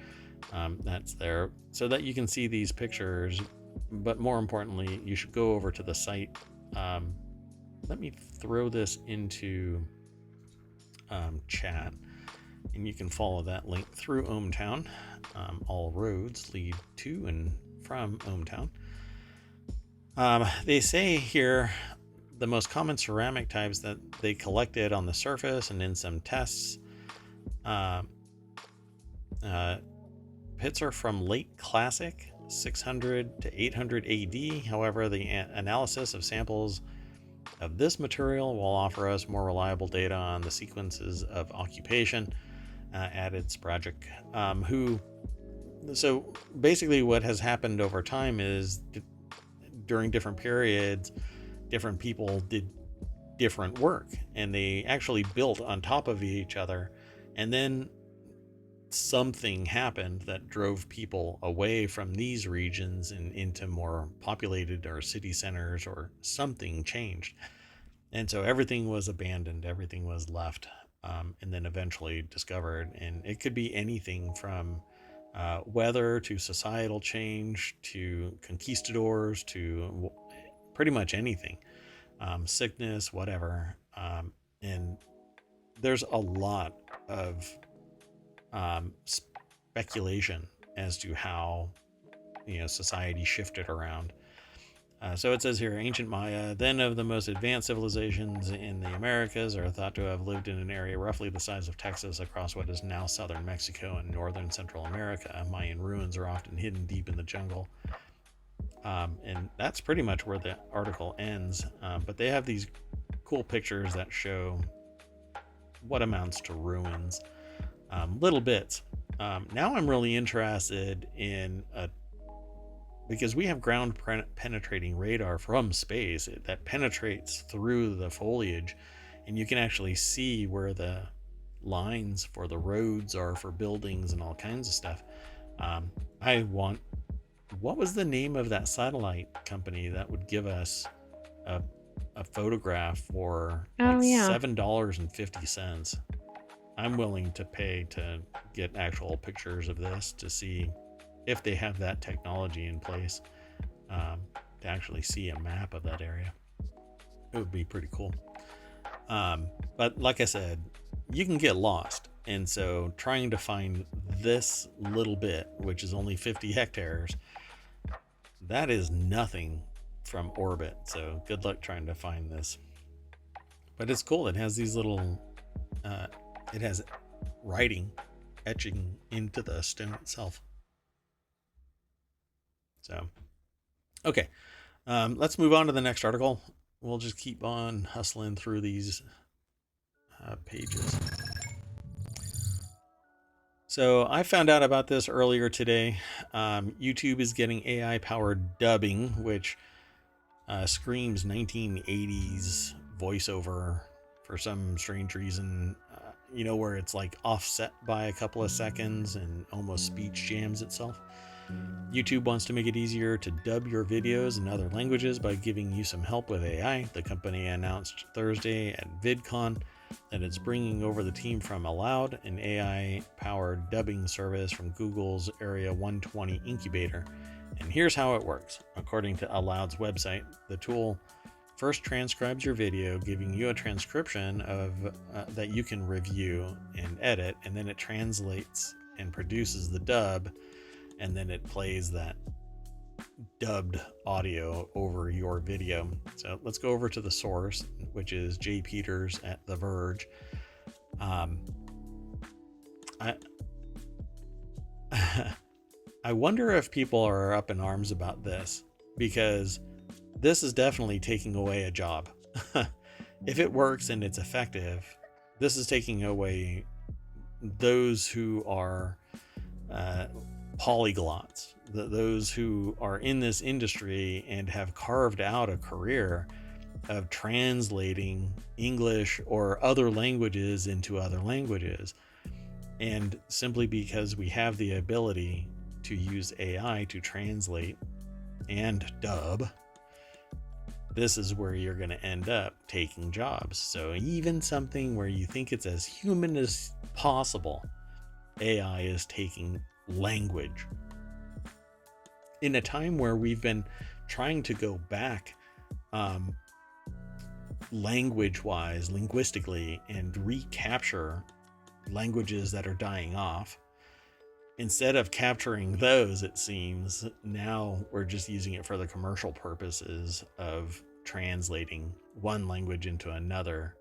That's there so that you can see these pictures, but more importantly, you should go over to the site. Let me throw this into chat, and you can follow that link through ohmTown. All roads lead to and from ohmTown. They say here the most common ceramic types that they collected on the surface and in some tests. Pits are from late Classic, 600 to 800 AD. However, the analysis of samples of this material will offer us more reliable data on the sequences of occupation, added Sprajic, so basically what has happened over time is during different periods, different people did different work, and they actually built on top of each other, and then something happened that drove people away from these regions and into more populated or city centers, or something changed. And so everything was abandoned, everything was left, and then eventually discovered. And it could be anything from weather to societal change to conquistadors to pretty much anything, sickness, whatever. And there's a lot of speculation as to how society shifted around. So it says here, ancient Maya, then of the most advanced civilizations in the Americas, are thought to have lived in an area roughly the size of Texas across what is now southern Mexico and northern Central America. Mayan ruins are often hidden deep in the jungle. And that's pretty much where the article ends. But they have these cool pictures that show what amounts to ruins, little bits. Now I'm really interested in because we have ground penetrating radar from space that penetrates through the foliage, and you can actually see where the lines for the roads are for buildings and all kinds of stuff. What was the name of that satellite company that would give us a photograph for $7.50? I'm willing to pay to get actual pictures of this to see if they have that technology in place, to actually see a map of that area. It would be pretty cool. But like I said, you can get lost. And so trying to find this little bit, which is only 50 hectares, that is nothing from orbit. So good luck trying to find this. But it's cool. It has these little, it has writing etching into the stone itself. So, okay. Let's move on to the next article. We'll just keep on hustling through these pages. So I found out about this earlier today. YouTube is getting AI-powered dubbing, which screams 1980s voiceover for some strange reason. Where it's like offset by a couple of seconds and almost speech jams itself. YouTube wants to make it easier to dub your videos in other languages by giving you some help with AI. The company announced Thursday at VidCon that it's bringing over the team from Aloud, an AI-powered dubbing service from Google's Area 120 incubator. And here's how it works. According to Aloud's website, the tool first transcribes your video, giving you a transcription of that you can review and edit, and then it translates and produces the dub, and then it plays that dubbed audio over your video. So let's go over to the source, which is Jay Peters at The Verge. I wonder if people are up in arms about this, because this is definitely taking away a job. If it works and it's effective, this is taking away those who are polyglots, those who are in this industry and have carved out a career of translating English or other languages into other languages. And simply because we have the ability to use AI to translate and dub, this is where you're going to end up taking jobs. So even something where you think it's as human as possible, AI is taking language. In a time where we've been trying to go back language-wise, linguistically, and recapture languages that are dying off, instead of capturing those, it seems now we're just using it for the commercial purposes of translating one language into another,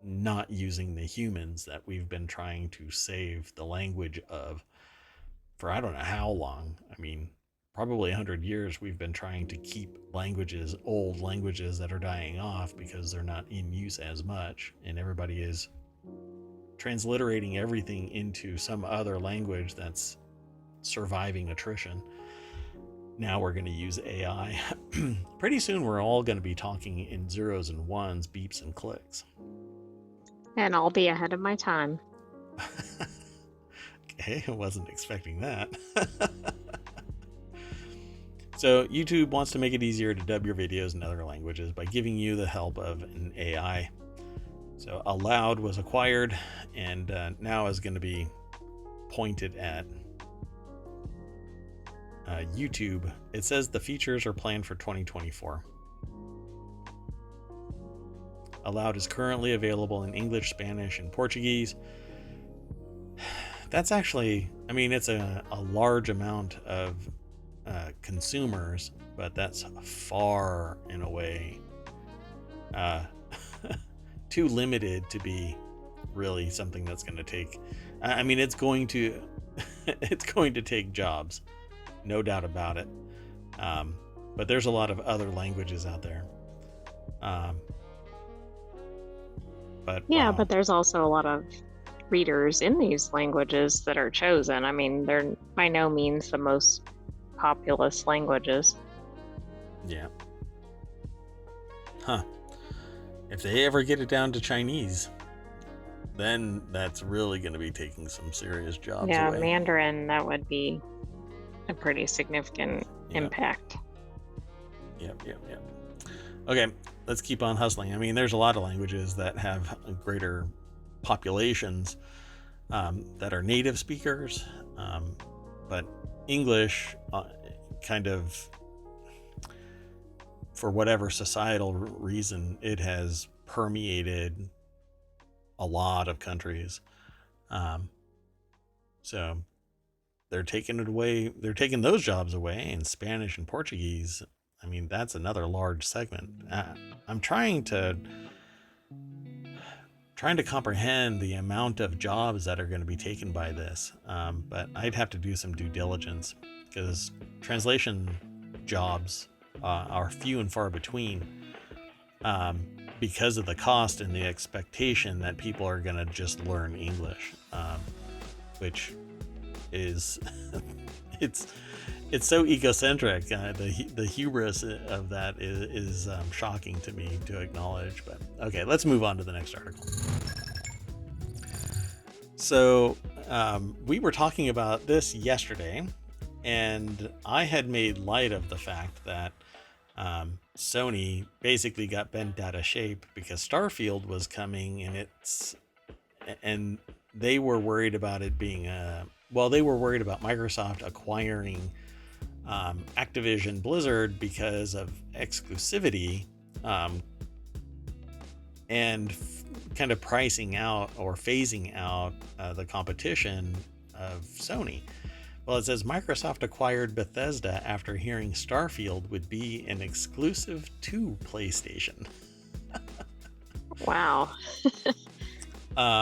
not using the humans that we've been trying to save the language of for I don't know how long. I mean, probably 100 years we've been trying to keep languages, old languages that are dying off because they're not in use as much, and everybody is transliterating everything into some other language that's surviving attrition. Now we're going to use AI. Pretty soon we're all going to be talking in zeros and ones, beeps and clicks. And I'll be ahead of my time. Okay, I wasn't expecting that. So YouTube wants to make it easier to dub your videos in other languages by giving you the help of an AI. So Aloud was acquired and now is going to be pointed at YouTube. It says the features are planned for 2024. Aloud is currently available in English, Spanish, and Portuguese. That's actually, I mean, it's a large amount of consumers, but that's far and away too limited to be really something that's going to take. I mean, it's going to take jobs, no doubt about it. But there's a lot of other languages out there. But Yeah, but there's also a lot of readers in these languages that are chosen. I mean, they're by no means the most populous languages. yeah. Huh. If they ever get it down to Chinese, then that's really going to be taking some serious jobs Yeah, away. Mandarin, that would be a pretty significant Yep. impact. Yep. Okay, let's keep on hustling. I mean, there's a lot of languages that have greater populations that are native speakers, but English kind of, for whatever societal reason, it has permeated a lot of countries. So they're taking it away. They're taking those jobs away, and Spanish and Portuguese. I mean, that's another large segment. I'm trying to comprehend the amount of jobs that are going to be taken by this, but I'd have to do some due diligence because translation jobs are few and far between, because of the cost and the expectation that people are going to just learn English, which is it's so egocentric. The hubris of that is shocking to me to acknowledge. But okay, let's move on to the next article. So we were talking about this yesterday, and I had made light of the fact that Sony basically got bent out of shape because Starfield was coming, and they were worried about it being they were worried about Microsoft acquiring Activision Blizzard because of exclusivity, and kind of pricing out or phasing out the competition of Sony. Well, it says Microsoft acquired Bethesda after hearing Starfield would be an exclusive to PlayStation. Wow.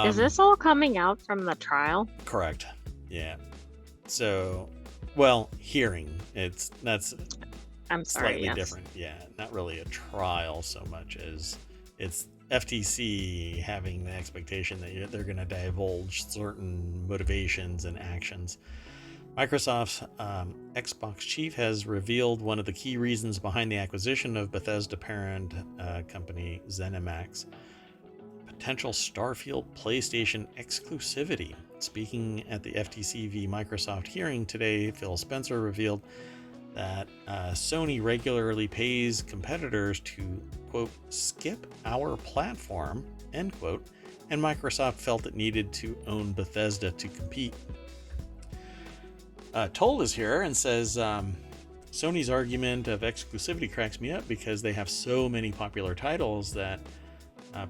Is this all coming out from the trial? Correct. Yeah. So, hearing that's I'm sorry, slightly yes. different. Yeah, not really a trial so much as it's FTC having the expectation that they're going to divulge certain motivations and actions. Microsoft's Xbox chief has revealed one of the key reasons behind the acquisition of Bethesda parent company ZeniMax: potential Starfield PlayStation exclusivity. Speaking at the FTC v Microsoft hearing today, Phil Spencer revealed that Sony regularly pays competitors to, quote, skip our platform, end quote, and Microsoft felt it needed to own Bethesda to compete. Toll is here and says Sony's argument of exclusivity cracks me up because they have so many popular titles that are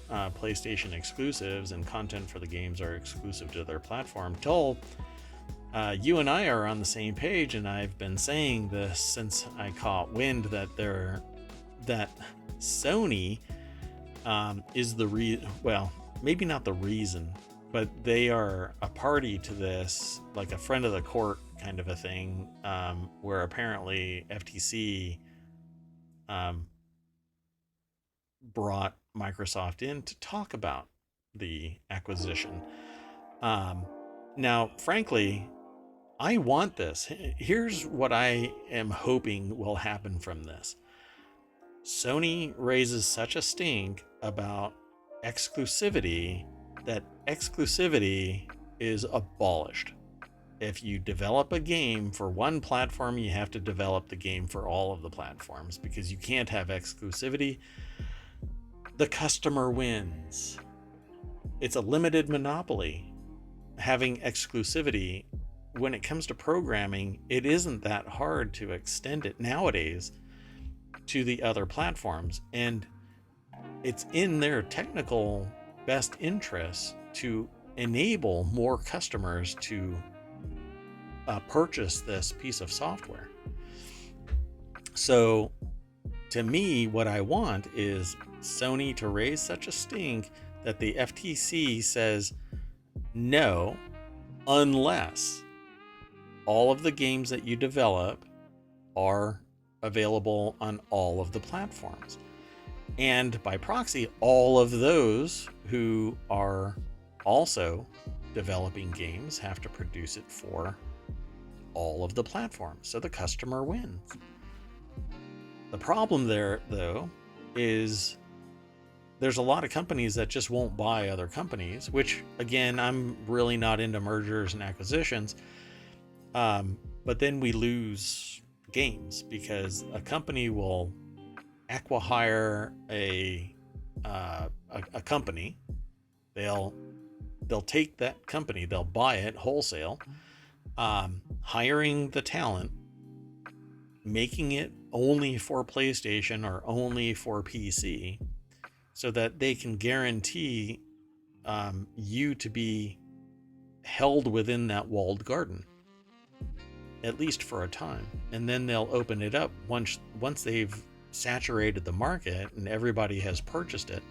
PlayStation exclusives, and content for the games are exclusive to their platform. Toll, you and I are on the same page, and I've been saying this since I caught wind that Sony is maybe not the reason, but they are a party to this, like a friend of the court kind of a thing, where apparently FTC brought Microsoft in to talk about the acquisition. Now, frankly, I want this. Here's what I am hoping will happen from this. Sony raises such a stink about exclusivity that exclusivity is abolished. If you develop a game for one platform, you have to develop the game for all of the platforms, because you can't have exclusivity. The customer wins. It's a limited monopoly. Having exclusivity, when it comes to programming, it isn't that hard to extend it nowadays to the other platforms, and it's in their technical best interest to enable more customers to purchase this piece of software. So to me, what I want is Sony to raise such a stink that the FTC says no, unless all of the games that you develop are available on all of the platforms. And by proxy, all of those who are also developing games have to produce it for all of the platforms. So the customer wins. The problem there, though, is there's a lot of companies that just won't buy other companies, which, again, I'm really not into mergers and acquisitions. But then we lose games because a company will acqui-hire a company. They'll take that company, they'll buy it wholesale, hiring the talent, making it only for PlayStation or only for PC, so that they can guarantee you to be held within that walled garden, at least for a time. And then they'll open it up once they've saturated the market and everybody has purchased it.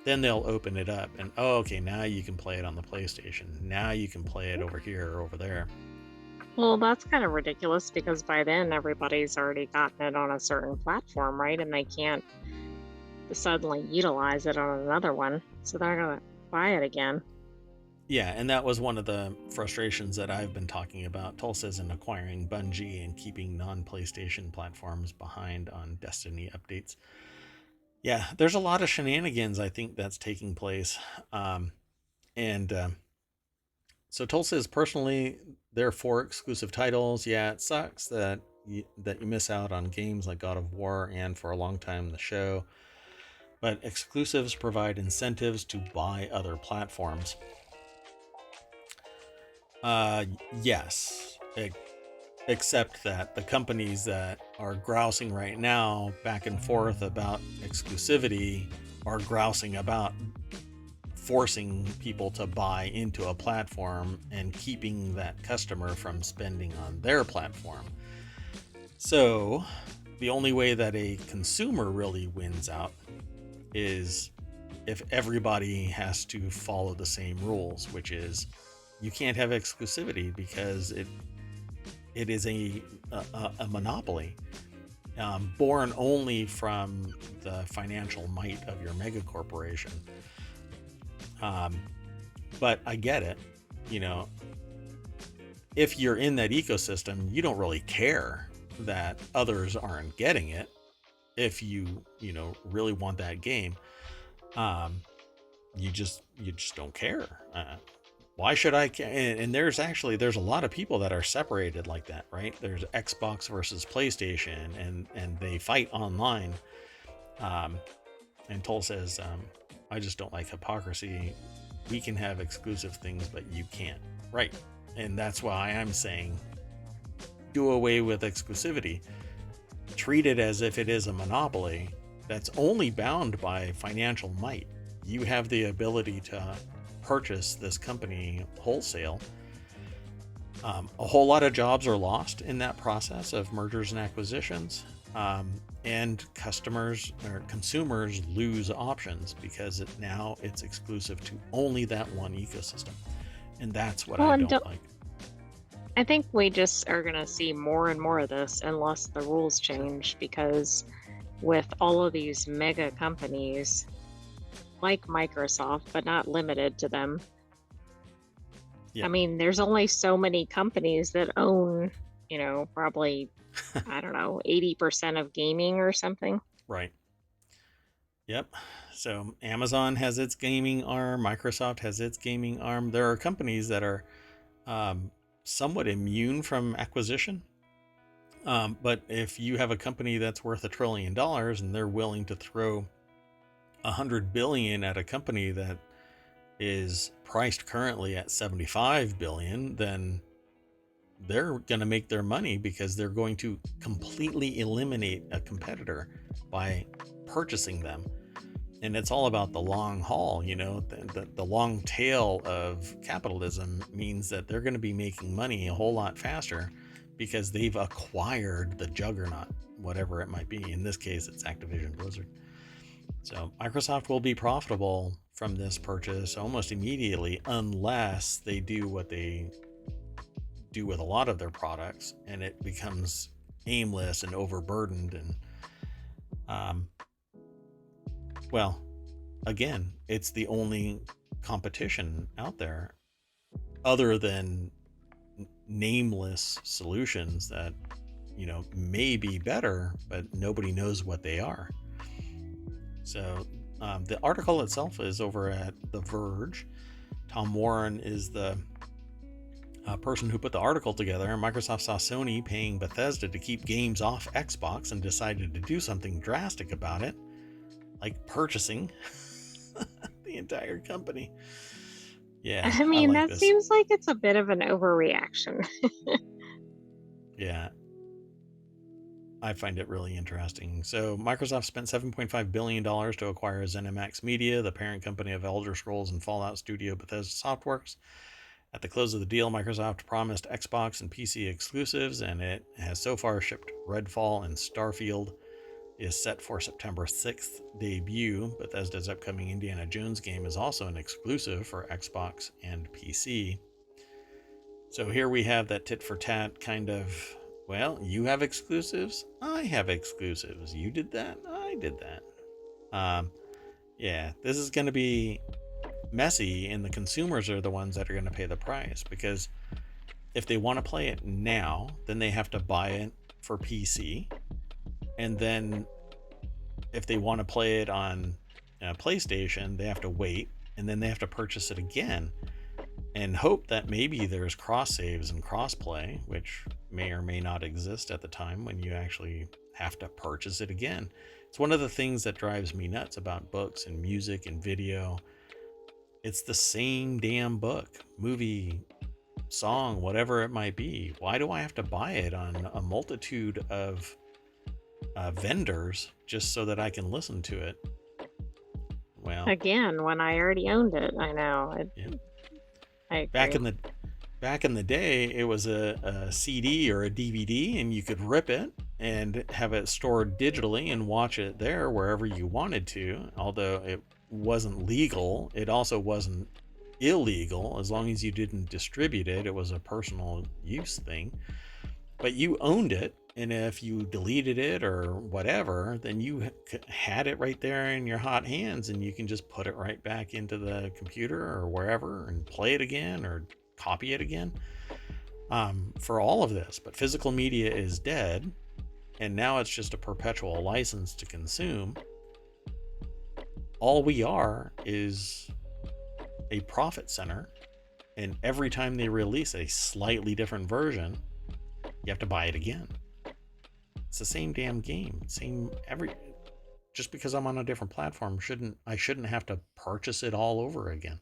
Then they'll open it up and, oh, okay, now you can play it on the PlayStation. Now you can play it over here or over there. Well, that's kind of ridiculous because by then everybody's already gotten it on a certain platform, right? And they can't suddenly utilize it on another one. So they're going to buy it again. Yeah, and that was one of the frustrations that I've been talking about. Tulsa isn't acquiring Bungie and keeping non-PlayStation platforms behind on Destiny updates. Yeah, there's a lot of shenanigans, I think, that's taking place. So Tulsa is personally there for exclusive titles. Yeah, it sucks that you miss out on games like God of War and for a long time the show. But exclusives provide incentives to buy other platforms. Yes, except that the companies that are grousing right now back and forth about exclusivity are grousing about forcing people to buy into a platform and keeping that customer from spending on their platform. So the only way that a consumer really wins out is if everybody has to follow the same rules, which is you can't have exclusivity because it is a monopoly, born only from the financial might of your mega corporation. But I get it. If you're in that ecosystem, you don't really care that others aren't getting it. If you really want that game, you just don't care. Why should I care? And there's a lot of people that are separated like that, right? There's Xbox versus PlayStation, and they fight online. And Toll says, I just don't like hypocrisy. We can have exclusive things, but you can't. Right. And that's why I'm saying do away with exclusivity. Treat it as if it is a monopoly that's only bound by financial might. You have the ability to purchase this company wholesale. A whole lot of jobs are lost in that process of mergers and acquisitions. And customers or consumers lose options because now it's exclusive to only that one ecosystem. And that's what I don't like. I think we just are going to see more and more of this unless the rules change, because with all of these mega companies like Microsoft, but not limited to them. Yeah. I mean, there's only so many companies that own, probably, I don't know, 80% of gaming or something. Right. Yep. So Amazon has its gaming arm. Microsoft has its gaming arm. There are companies that are somewhat immune from acquisition. But if you have a company that's worth $1 trillion and they're willing to throw $100 billion at a company that is priced currently at $75 billion, then they're going to make their money because they're going to completely eliminate a competitor by purchasing them. And it's all about the long haul. The long tail of capitalism means that they're going to be making money a whole lot faster because they've acquired the juggernaut, whatever it might be. In this case, it's Activision Blizzard. So Microsoft will be profitable from this purchase almost immediately unless they do what they do with a lot of their products and it becomes aimless and overburdened. And Well, again, it's the only competition out there other than nameless solutions that, may be better, but nobody knows what they are. So the article itself is over at The Verge. Tom Warren is the person who put the article together. Microsoft saw Sony paying Bethesda to keep games off Xbox and decided to do something drastic about it, like purchasing the entire company. Yeah, I mean, like that this. seems like it's a bit of an overreaction. Yeah, I find it really interesting. So Microsoft spent $7.5 billion to acquire ZeniMax Media, the parent company of Elder Scrolls and Fallout studio Bethesda Softworks. At the close of the deal, Microsoft promised Xbox and PC exclusives, and it has so far shipped Redfall, and Starfield is set for September 6th debut. Bethesda's upcoming Indiana Jones game is also an exclusive for Xbox and PC. So here we have that tit for tat kind of, well, you have exclusives, I have exclusives. You did that, I did that. Yeah, this is going to be messy, and the consumers are the ones that are going to pay the price, because if they want to play it now, then they have to buy it for PC, and then if they want to play it on PlayStation, they have to wait, and then they have to purchase it again and hope that maybe there's cross saves and cross play, which may or may not exist at the time when you actually have to purchase it again. It's one of the things that drives me nuts about books and music and video. It's the same damn book, movie, song, whatever it might be. Why do I have to buy it on a multitude of vendors just so that I can listen to it? Well, Again, when I already owned it, I know. yeah. I agree. Back in the day, it was a CD or a DVD, and you could rip it and have it stored digitally and watch it there wherever you wanted to. Although it wasn't legal, it also wasn't illegal. As long as you didn't distribute it, it was a personal use thing. But you owned it, and if you deleted it or whatever, then you had it right there in your hot hands, and you can just put it right back into the computer or wherever and play it again or copy it again. For all of this. But physical media is dead, and now it's just a perpetual license to consume. All we are is a profit center, and every time they release a slightly different version, you have to buy it again. It's the same damn game. Just because I'm on a different platform, I shouldn't have to purchase it all over again.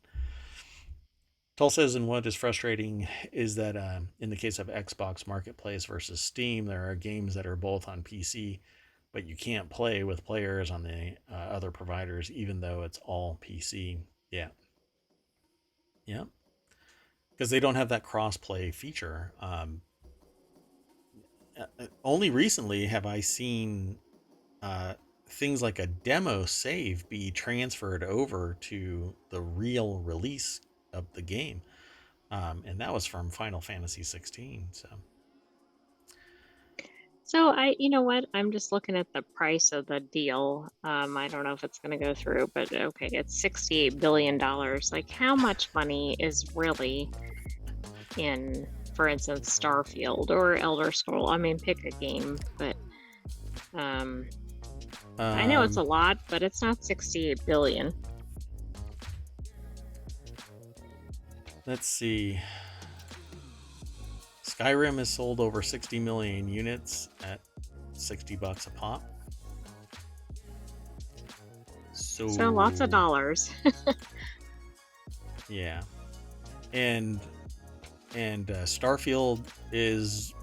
Tull says, and what is frustrating is that in the case of Xbox Marketplace versus Steam, there are games that are both on PC, but you can't play with players on the other providers, even though it's all PC. Yeah. Because they don't have that cross-play feature. Only recently have I seen things like a demo save be transferred over to the real release of the game. And that was from Final Fantasy 16. So you know what? I'm just looking at the price of the deal. I don't know if it's going to go through, but okay, it's $68 billion. Like, how much money is really in, for instance, Starfield or Elder Scroll? I mean, pick a game, but I know it's a lot, but it's not 68 billion. Let's see. Skyrim has sold over 60 million units at $60 a pop. So lots of dollars. Yeah. And Starfield is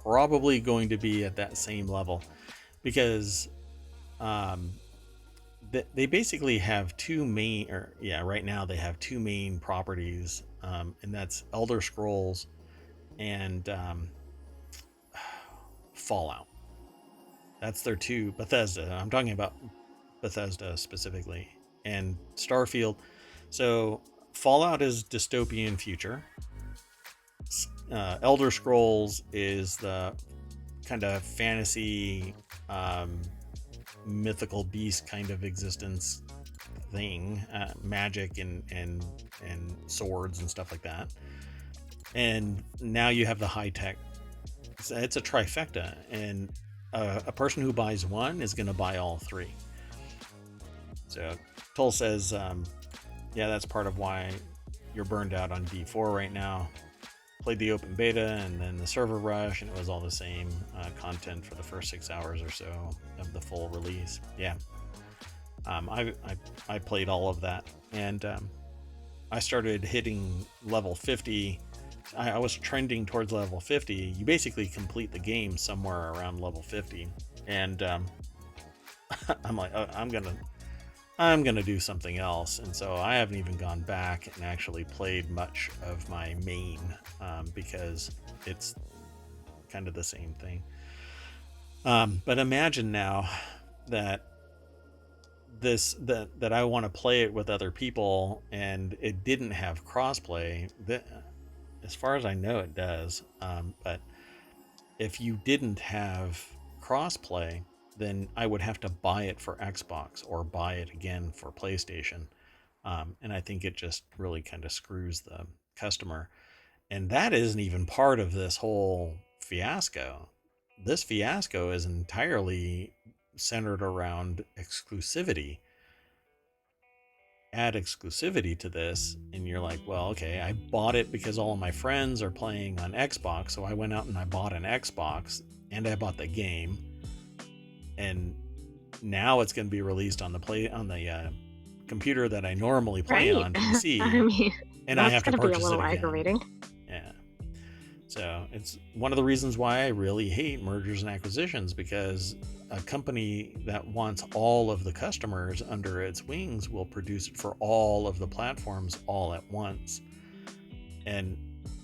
probably going to be at that same level, because they basically have right now they have two main properties, and that's Elder Scrolls and Fallout. That's their two. Bethesda, I'm talking about Bethesda specifically, and Starfield. So Fallout is dystopian future. Elder Scrolls is the kind of fantasy mythical beast kind of existence thing, magic and swords and stuff like that. And now you have the high tech. It's a trifecta, and a person who buys one is going to buy all three. So Toll says, yeah, that's part of why you're burned out on D4 right now. Played the open beta and then the server rush, and it was all the same content for the first 6 hours or so of the full release. Yeah, I played all of that, and I started hitting level 50. I was trending towards level 50. You basically complete the game somewhere around level 50, and I'm like, oh, I'm gonna do something else. And so I haven't even gone back and actually played much of my main, because it's kind of the same thing. But imagine now that that I want to play it with other people, and it didn't have crossplay. As far as I know, it does. But if you didn't have crossplay, then I would have to buy it for Xbox or buy it again for PlayStation. And I think it just really kind of screws the customer. And that isn't even part of this whole fiasco. This fiasco is entirely centered around exclusivity. Add exclusivity to this, and you're like, well, okay, I bought it because all of my friends are playing on Xbox, so I went out and I bought an Xbox, and I bought the game, and now it's going to be released on the computer that I normally play on PC. I mean, and I have to purchase it again. That's going to be a little aggravating. Yeah. So it's one of the reasons why I really hate mergers and acquisitions, because a company that wants all of the customers under its wings will produce it for all of the platforms all at once.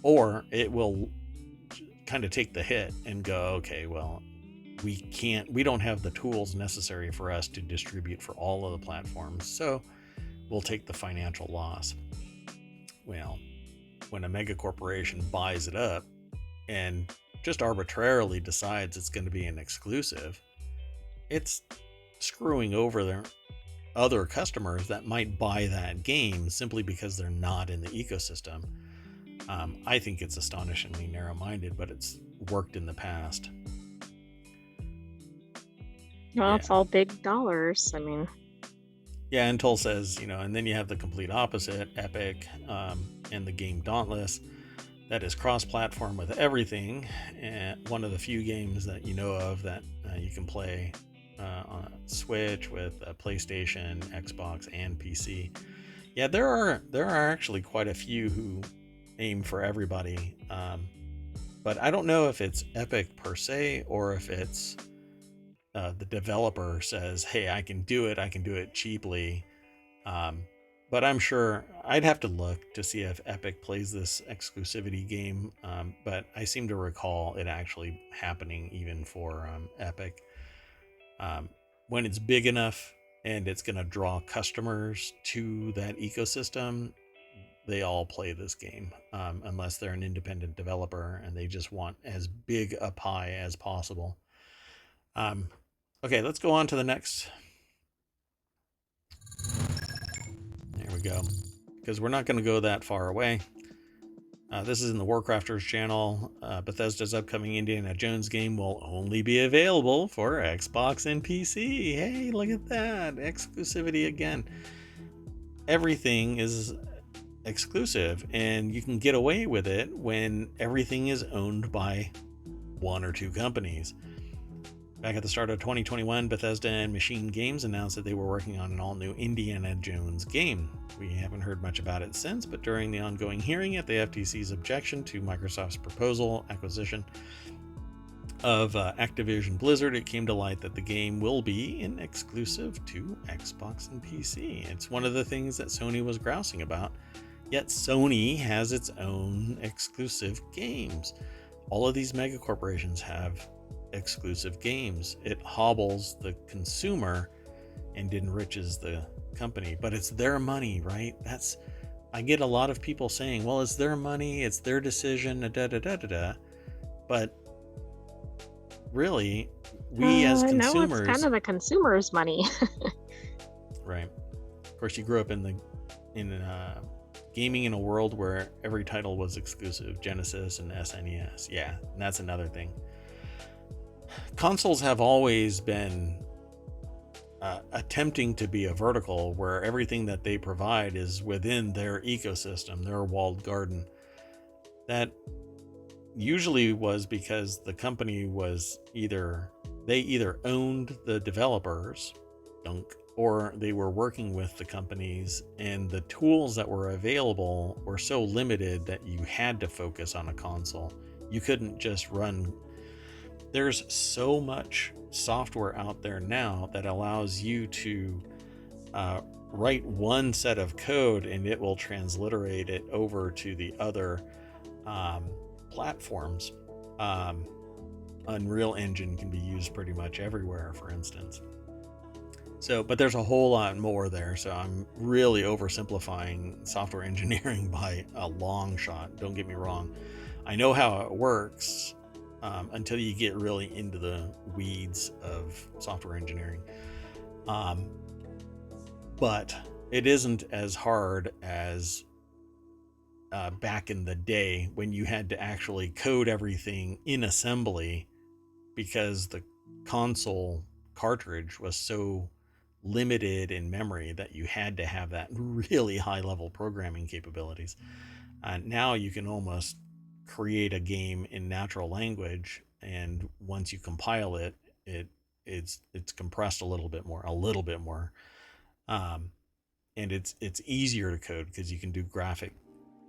Or it will kind of take the hit and go, okay, well, we don't have the tools necessary for us to distribute for all of the platforms, so we'll take the financial loss. Well, when a mega corporation buys it up and just arbitrarily decides it's going to be an exclusive, it's screwing over their other customers that might buy that game simply because they're not in the ecosystem. I think it's astonishingly narrow-minded, but it's worked in the past. Well, it's all big dollars. I mean, yeah, and Toll says, and then you have the complete opposite, Epic, and the game Dauntless, that is cross-platform with everything. And one of the few games that you know of that you can play on Switch with PlayStation, Xbox, and PC. Yeah, there are actually quite a few who aim for everybody, but I don't know if it's Epic per se or if it's the developer says, hey, I can do it cheaply. But I'm sure I'd have to look to see if Epic plays this exclusivity game. But I seem to recall it actually happening even for Epic. When it's big enough and it's going to draw customers to that ecosystem, they all play this game, unless they're an independent developer and they just want as big a pie as possible. Okay, let's go on to the next. There we go. Because we're not going to go that far away. This is in the Warcrafters channel. Bethesda's upcoming Indiana Jones game will only be available for Xbox and PC. Hey, look at that. Exclusivity again. Everything is exclusive, and you can get away with it when everything is owned by one or two companies. Back at the start of 2021, Bethesda and Machine Games announced that they were working on an all-new Indiana Jones game. We haven't heard much about it since, but during the ongoing hearing at the FTC's objection to Microsoft's proposal acquisition of Activision Blizzard, it came to light that the game will be an exclusive to Xbox and PC. It's one of the things that Sony was grousing about, yet Sony has its own exclusive games. All of these mega corporations have exclusive games. It hobbles the consumer and enriches the company, but it's their money, right? I get a lot of people saying, well, it's their money, it's their decision, but really, we as No, it's kind consumers, of the consumer's money. right? Of course, you grew up in gaming in a world where every title was exclusive, Genesis and SNES. Yeah, and that's another thing. Consoles have always been attempting to be a vertical where everything that they provide is within their ecosystem, their walled garden. That usually was because the company was either owned the developers, or they were working with the companies, and the tools that were available were so limited that you had to focus on a console. You couldn't just run. There's so much software out there now that allows you to write one set of code and it will transliterate it over to the other platforms. Unreal Engine can be used pretty much everywhere, for instance. So, but there's a whole lot more there. So I'm really oversimplifying software engineering by a long shot. Don't get me wrong. I know how it works until you get really into the weeds of software engineering. But it isn't as hard as back in the day when you had to actually code everything in assembly because the console cartridge was so limited in memory that you had to have that really high level programming capabilities. Now you can almost create a game in natural language, and once you compile it, it's compressed a little bit more, and it's easier to code because you can do graphic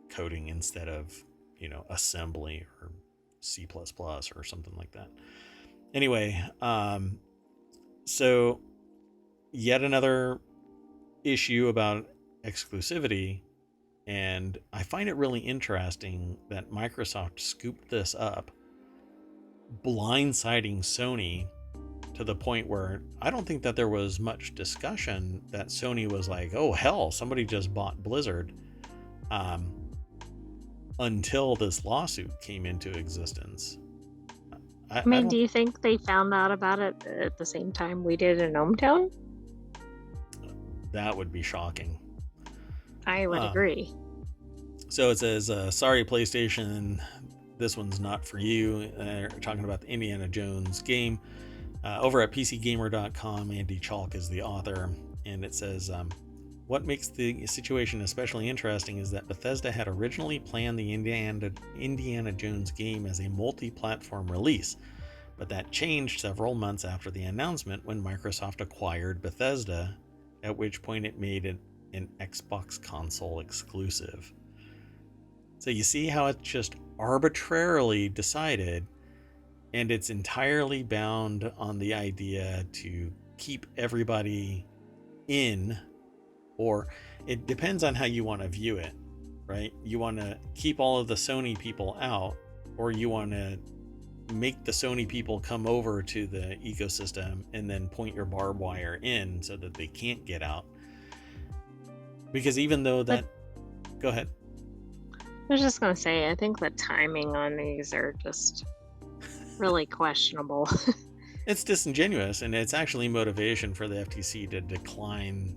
coding instead of assembly or C++ or something like that. Anyway, so yet another issue about exclusivity, and I find it really interesting that Microsoft scooped this up, blindsiding Sony to the point where I don't think that there was much discussion that Sony was like, oh hell, somebody just bought Blizzard, until this lawsuit came into existence. I mean, do you think they found out about it at the same time we did in ohmTown? That would be shocking. I would agree. So it says, sorry, PlayStation, this one's not for you. They're talking about the Indiana Jones game. Over at PCGamer.com, Andy Chalk is the author, and it says, what makes the situation especially interesting is that Bethesda had originally planned the Indiana Jones game as a multi-platform release, but that changed several months after the announcement when Microsoft acquired Bethesda, at which point it made it an Xbox console exclusive. So you see how it's just arbitrarily decided, and it's entirely bound on the idea to keep everybody in, or it depends on how you want to view it, right? You want to keep all of the Sony people out, or you want to make the Sony people come over to the ecosystem and then point your barbed wire in so that they can't get out. Because even though that... Go ahead. I was just going to say, I think the timing on these are just really questionable. It's disingenuous, and it's actually motivation for the FTC to decline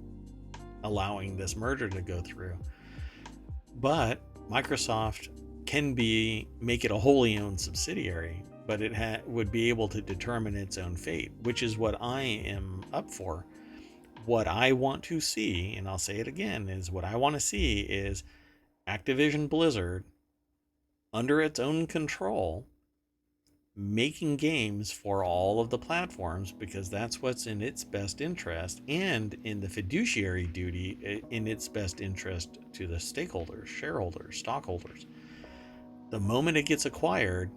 allowing this merger to go through. But Microsoft can make it a wholly owned subsidiary, but it would be able to determine its own fate, which is what I am up for. What I want to see, and I'll say it again, is what I want to see is Activision Blizzard, under its own control, making games for all of the platforms, because that's what's in its best interest, and in the fiduciary duty in its best interest to the stakeholders, shareholders, stockholders. The moment it gets acquired,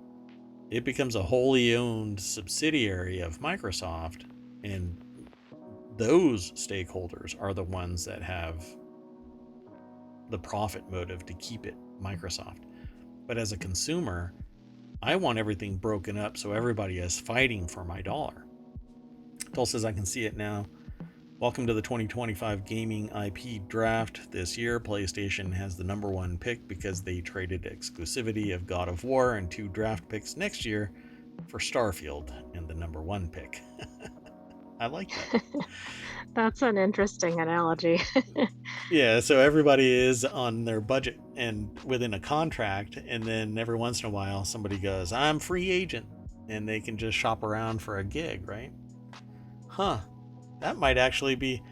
it becomes a wholly owned subsidiary of Microsoft, and those stakeholders are the ones that have the profit motive to keep it Microsoft. But as a consumer, I want everything broken up so everybody is fighting for my dollar. Toll says, I can see it now. Welcome to the 2025 gaming IP draft. This year, PlayStation has the number one pick because they traded exclusivity of God of War and 2 draft picks next year for Starfield and the number one pick. I like that. That's an interesting analogy. Yeah, so everybody is on their budget and within a contract, and then every once in a while somebody goes, I'm free agent, and they can just shop around for a gig, right? Huh. That might actually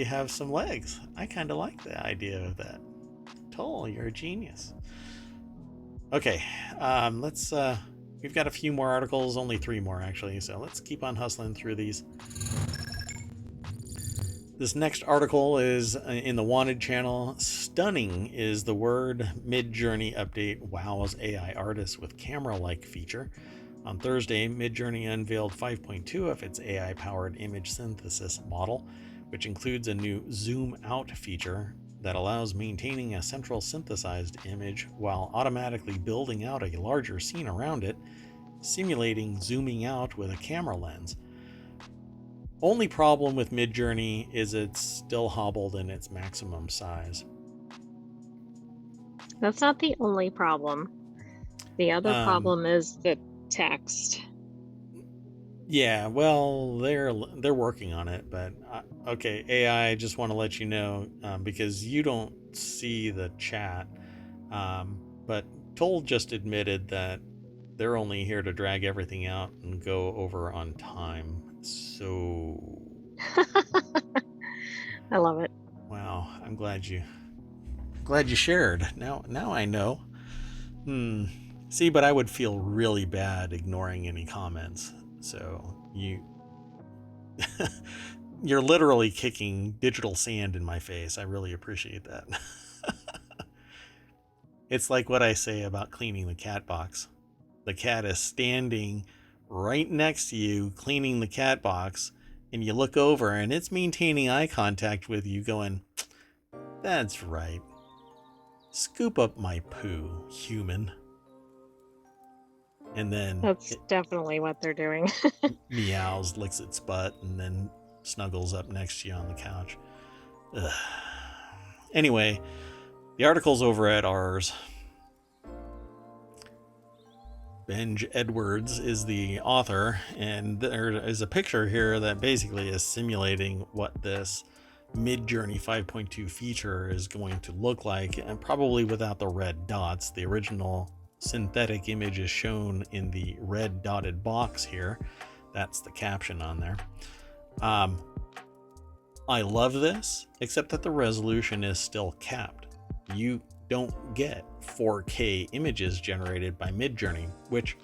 have some legs. I kind of like the idea of that. Toll, you're a genius. Okay, we've got a few more articles, only 3 more actually, so let's keep on hustling through these. This next article is in the Wanted channel. Stunning is the word. Midjourney update wows AI artists with camera-like feature. On Thursday, Midjourney unveiled 5.2 of its AI-powered image synthesis model, which includes a new zoom out feature that allows maintaining a central synthesized image while automatically building out a larger scene around it, simulating zooming out with a camera lens. Only problem with Midjourney is it's still hobbled in its maximum size. That's not the only problem. The other problem is the text. Yeah, well, they're working on it, but okay, AI, I just want to let you know, because you don't see the chat, but Toll just admitted that they're only here to drag everything out and go over on time. So I love it. Wow, I'm glad you shared. Now I know. See, but I would feel really bad ignoring any comments. So you're literally kicking digital sand in my face. I really appreciate that. It's like what I say about cleaning the cat box. The cat is standing right next to you cleaning the cat box, and you look over and it's maintaining eye contact with you going, that's right. Scoop up my poo, human. And then that's definitely what they're doing. Meows, licks its butt, and then snuggles up next to you on the couch. Ugh. Anyway, the article's over at ours. Benj Edwards is the author, and there is a picture here that basically is simulating what this Midjourney 5.2 feature is going to look like, and probably without the red dots. The original synthetic image is shown in the red dotted box here. That's the caption on there. I love this, except that the resolution is still capped. You don't get 4K images generated by Midjourney, which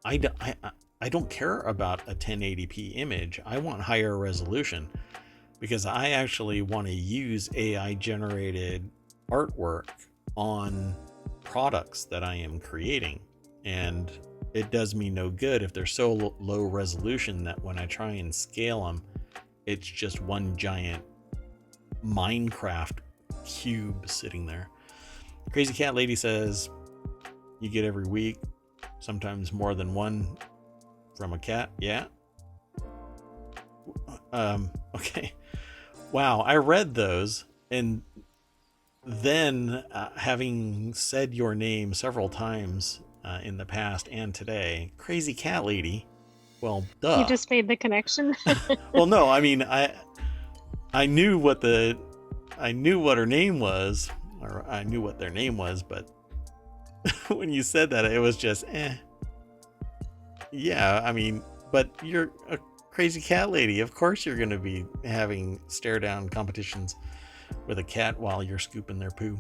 I don't care about a 1080p image. I want higher resolution because I actually want to use AI generated artwork on products that I am creating, and it does me no good if they're so low resolution that when I try and scale them, it's just one giant Minecraft cube sitting there. Crazy Cat Lady says you get every week, sometimes more than one from a cat. Yeah. Okay. Wow, I read those, and then having said your name several times in the past and today, Crazy Cat Lady, well, duh. You just made the connection. Well, no, I mean, I knew what her name was, or I knew what their name was, but when you said that, it was just yeah, I mean, but you're a Crazy Cat Lady, of course you're going to be having stare down competitions with a cat while you're scooping their poo.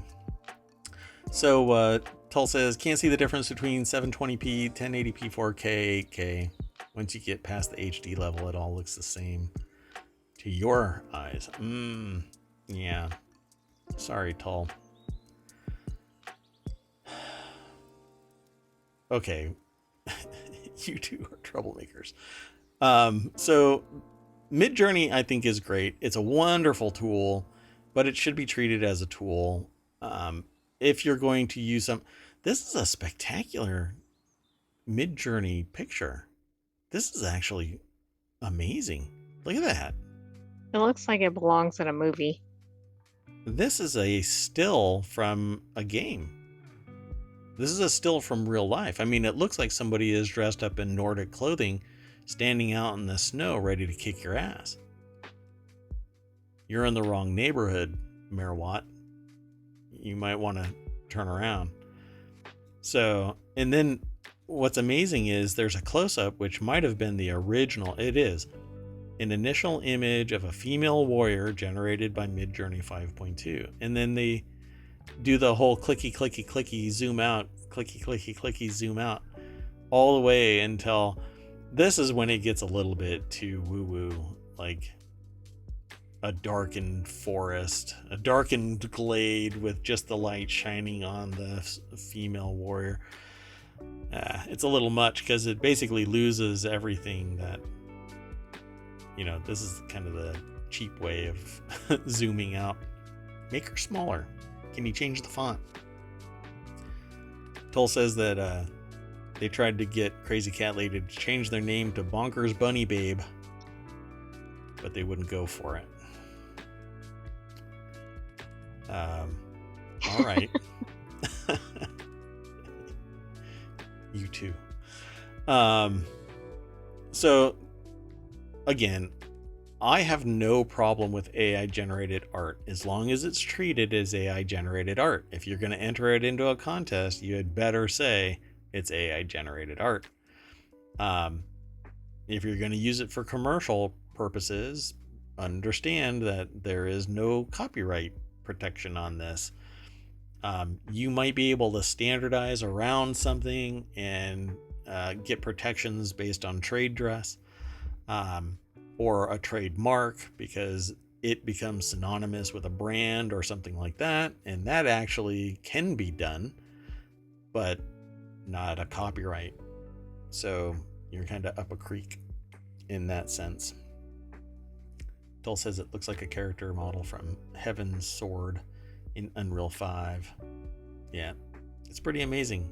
So Tull says, can't see the difference between 720p, 1080p, 4K, 8K. Once you get past the HD level, it all looks the same to your eyes. Yeah. Sorry, Tull. Okay. You two are troublemakers. So Midjourney, I think, is great. It's a wonderful tool, but it should be treated as a tool. If you're going to use some, this is a spectacular Midjourney picture. This is actually amazing. Look at that. It looks like it belongs in a movie. This is a still from a game. This is a still from real life. I mean, it looks like somebody is dressed up in Nordic clothing, standing out in the snow, ready to kick your ass. You're in the wrong neighborhood, Mayor Watt. You might want to turn around. So, and then what's amazing is there's a close-up, which might have been the original. It is an initial image of a female warrior generated by Midjourney 5.2. And then they do the whole clicky, clicky, clicky, zoom out, clicky, clicky, clicky, zoom out, all the way until this is when it gets a little bit too woo-woo, like a darkened forest, a darkened glade with just the light shining on the female warrior. It's a little much because it basically loses everything that, this is kind of the cheap way of zooming out. Make her smaller. Can you change the font? Toll says that they tried to get Crazy Cat Lady to change their name to Bonkers Bunny Babe, but they wouldn't go for it. All right. You too. So again, I have no problem with AI generated art as long as it's treated as AI generated art. If you're going to enter it into a contest, you had better say it's AI generated art. If you're going to use it for commercial purposes, understand that there is no copyright protection on this. You might be able to standardize around something and get protections based on trade dress. Or a trademark because it becomes synonymous with a brand or something like that. And that actually can be done, but not a copyright. So you're kind of up a creek in that sense. Tull says it looks like a character model from Heaven's Sword in Unreal 5. Yeah, it's pretty amazing.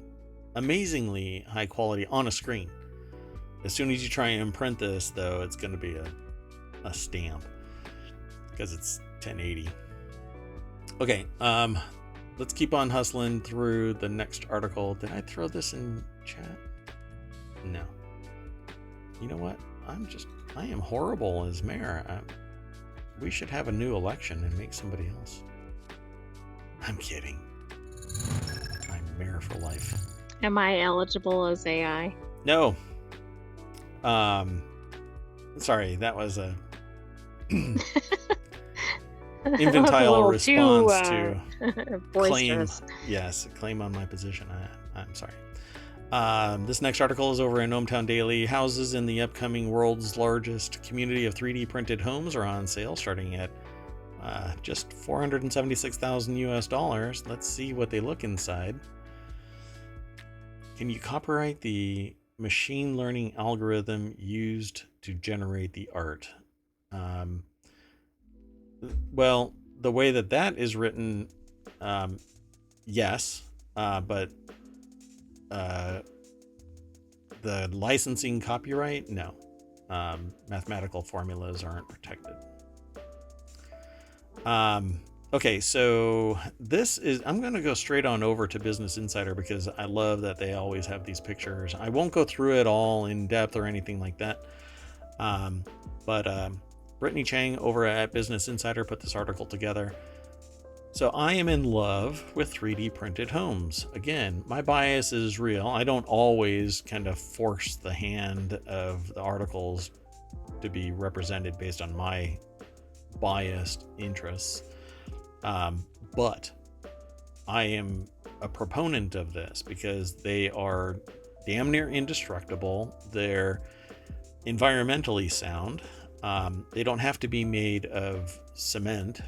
Amazingly high quality on a screen. As soon as you try and imprint this, though, it's going to be a stamp because it's 1080. Okay, let's keep on hustling through the next article. Did I throw this in chat? No. You know what? I am horrible as mayor. We should have a new election and make somebody else. I'm kidding. I'm mayor for life. Am I eligible as AI? No. Sorry, that was a infantile response to claim. Yes, claim on my position. I'm sorry. This next article is over in ohmTown Daily. Houses in the upcoming world's largest community of 3D printed homes are on sale, starting at just $476,000 US. Let's see what they look inside. Can you copyright the machine learning algorithm used to generate the art? Well, the way that is written, yes, but the licensing copyright, no. Mathematical formulas aren't protected. Okay, so I'm going to go straight on over to Business Insider because I love that they always have these pictures. I won't go through it all in depth or anything like that. But Brittany Chang over at Business Insider put this article together. So I am in love with 3D printed homes. Again, my bias is real. I don't always kind of force the hand of the articles to be represented based on my biased interests. But I am a proponent of this because they are damn near indestructible. They're environmentally sound. They don't have to be made of cement.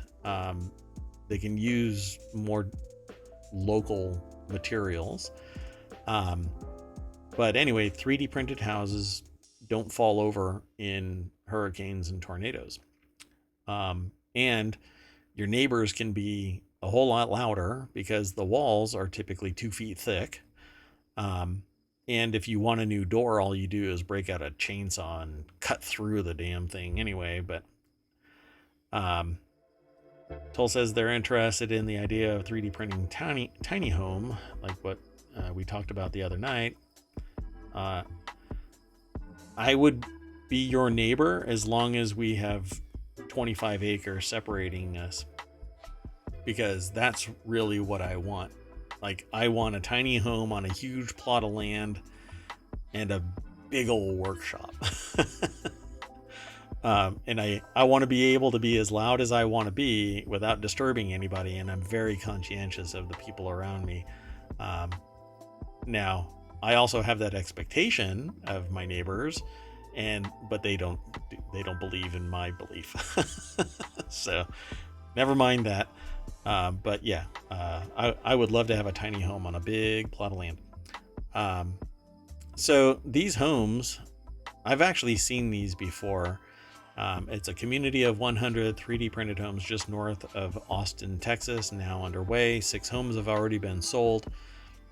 They can use more local materials. But anyway, 3D printed houses don't fall over in hurricanes and tornadoes. And your neighbors can be a whole lot louder because the walls are typically 2 feet thick. And if you want a new door, all you do is break out a chainsaw and cut through the damn thing anyway. But Toll says they're interested in the idea of 3D printing tiny home, like what we talked about the other night, I would be your neighbor as long as we have 25 acres separating us, because that's really what I want. Like, I want a tiny home on a huge plot of land and a big old workshop. And I want to be able to be as loud as I want to be without disturbing anybody, and I'm very conscientious of the people around me. Now, I also have that expectation of my neighbors, but they don't believe in my belief. So never mind that. But yeah, I would love to have a tiny home on a big plot of land. So these homes, I've actually seen these before. It's a community of 100 3D printed homes just north of Austin, Texas, now underway. 6 homes have already been sold.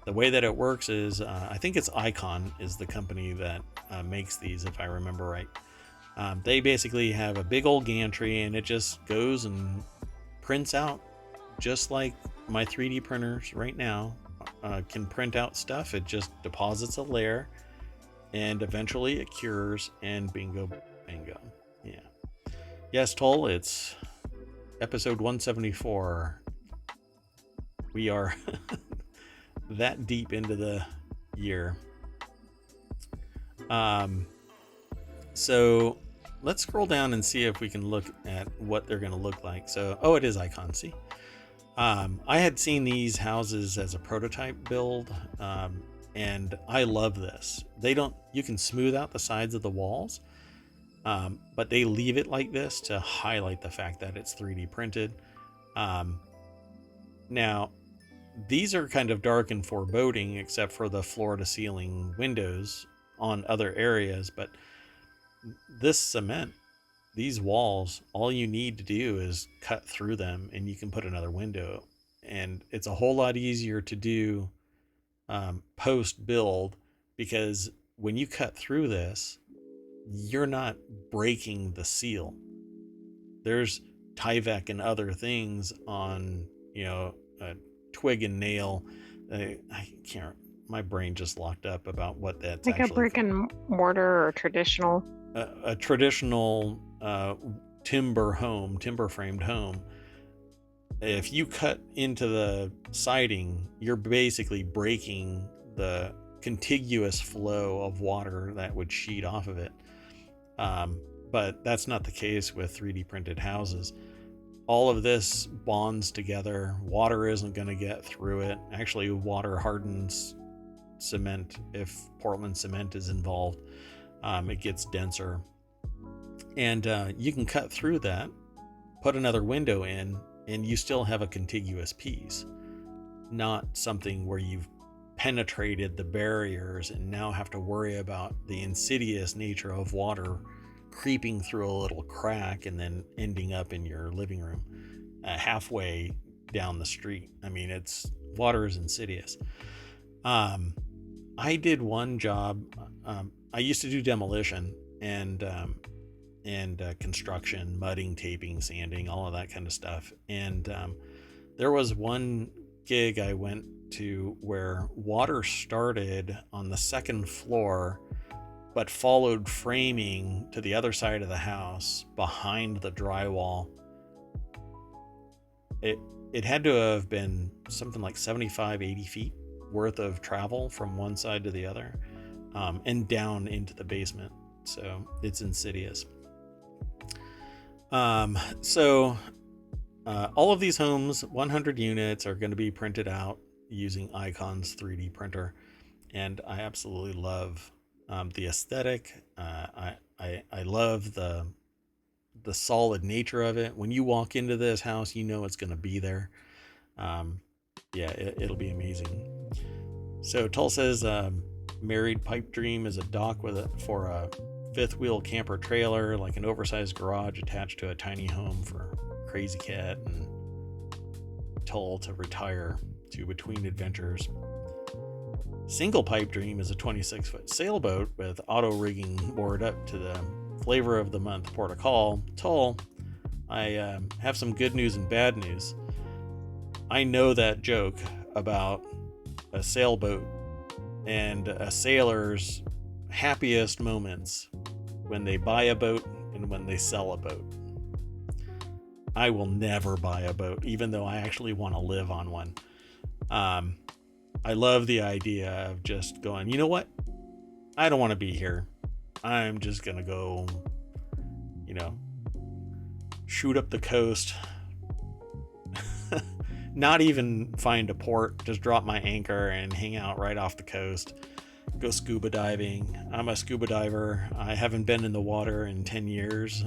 The way that it works is, I think it's Icon is the company that makes these, if I remember right. They basically have a big old gantry, and it just goes and prints out just like my 3D printers right now can print out stuff. It just deposits a layer, and eventually it cures, and bingo, bingo. Yeah. Yes, Toll, it's episode 174. We are that deep into the year. So let's scroll down and see if we can look at what they're going to look like. So, oh, it is Icon. See, I had seen these houses as a prototype build, and I love this. You can smooth out the sides of the walls, but they leave it like this to highlight the fact that it's 3D printed. Now, these are kind of dark and foreboding, except for the floor to ceiling windows on other areas. But this cement, these walls, all you need to do is cut through them and you can put another window. And it's a whole lot easier to do post build, because when you cut through this, you're not breaking the seal. There's Tyvek and other things on, a twig and nail. I can't, my brain just locked up about what that's like actually a brick and mortar or traditional. A traditional timber framed home. If you cut into the siding, you're basically breaking the contiguous flow of water that would sheet off of it. But that's not the case with 3D printed houses. All of this bonds together. Water isn't going to get through it. Actually, water hardens cement. If Portland cement is involved, it gets denser. And you can cut through that, put another window in, and you still have a contiguous piece. Not something where you've penetrated the barriers and now have to worry about the insidious nature of water creeping through a little crack and then ending up in your living room halfway down the street. I mean, water is insidious. I did one job. I used to do demolition and construction, mudding, taping, sanding, all of that kind of stuff. And there was one gig I went to where water started on the second floor but followed framing to the other side of the house behind the drywall. It had to have been something like 75, 80 feet worth of travel from one side to the other, and down into the basement. So it's insidious. All of these homes, 100 units, are going to be printed out using Icon's 3D printer. And I absolutely love the aesthetic. I love the solid nature of it. When you walk into this house, you know it's going to be there. It'll be amazing. So Tull says, married pipe dream is a dock for a fifth wheel camper trailer, like an oversized garage attached to a tiny home for Crazy Cat and Tull to retire to between adventures. Single pipe dream is a 26-foot sailboat with auto rigging moored up to the flavor of the month port of call. Tull, I have some good news and bad news. I know that joke about a sailboat and a sailor's happiest moments when they buy a boat and when they sell a boat. I will never buy a boat, even though I actually want to live on one. I love the idea of just going, you know what? I don't want to be here. I'm just going to go, shoot up the coast. Not even find a port, just drop my anchor and hang out right off the coast. Go scuba diving. I'm a scuba diver. I haven't been in the water in 10 years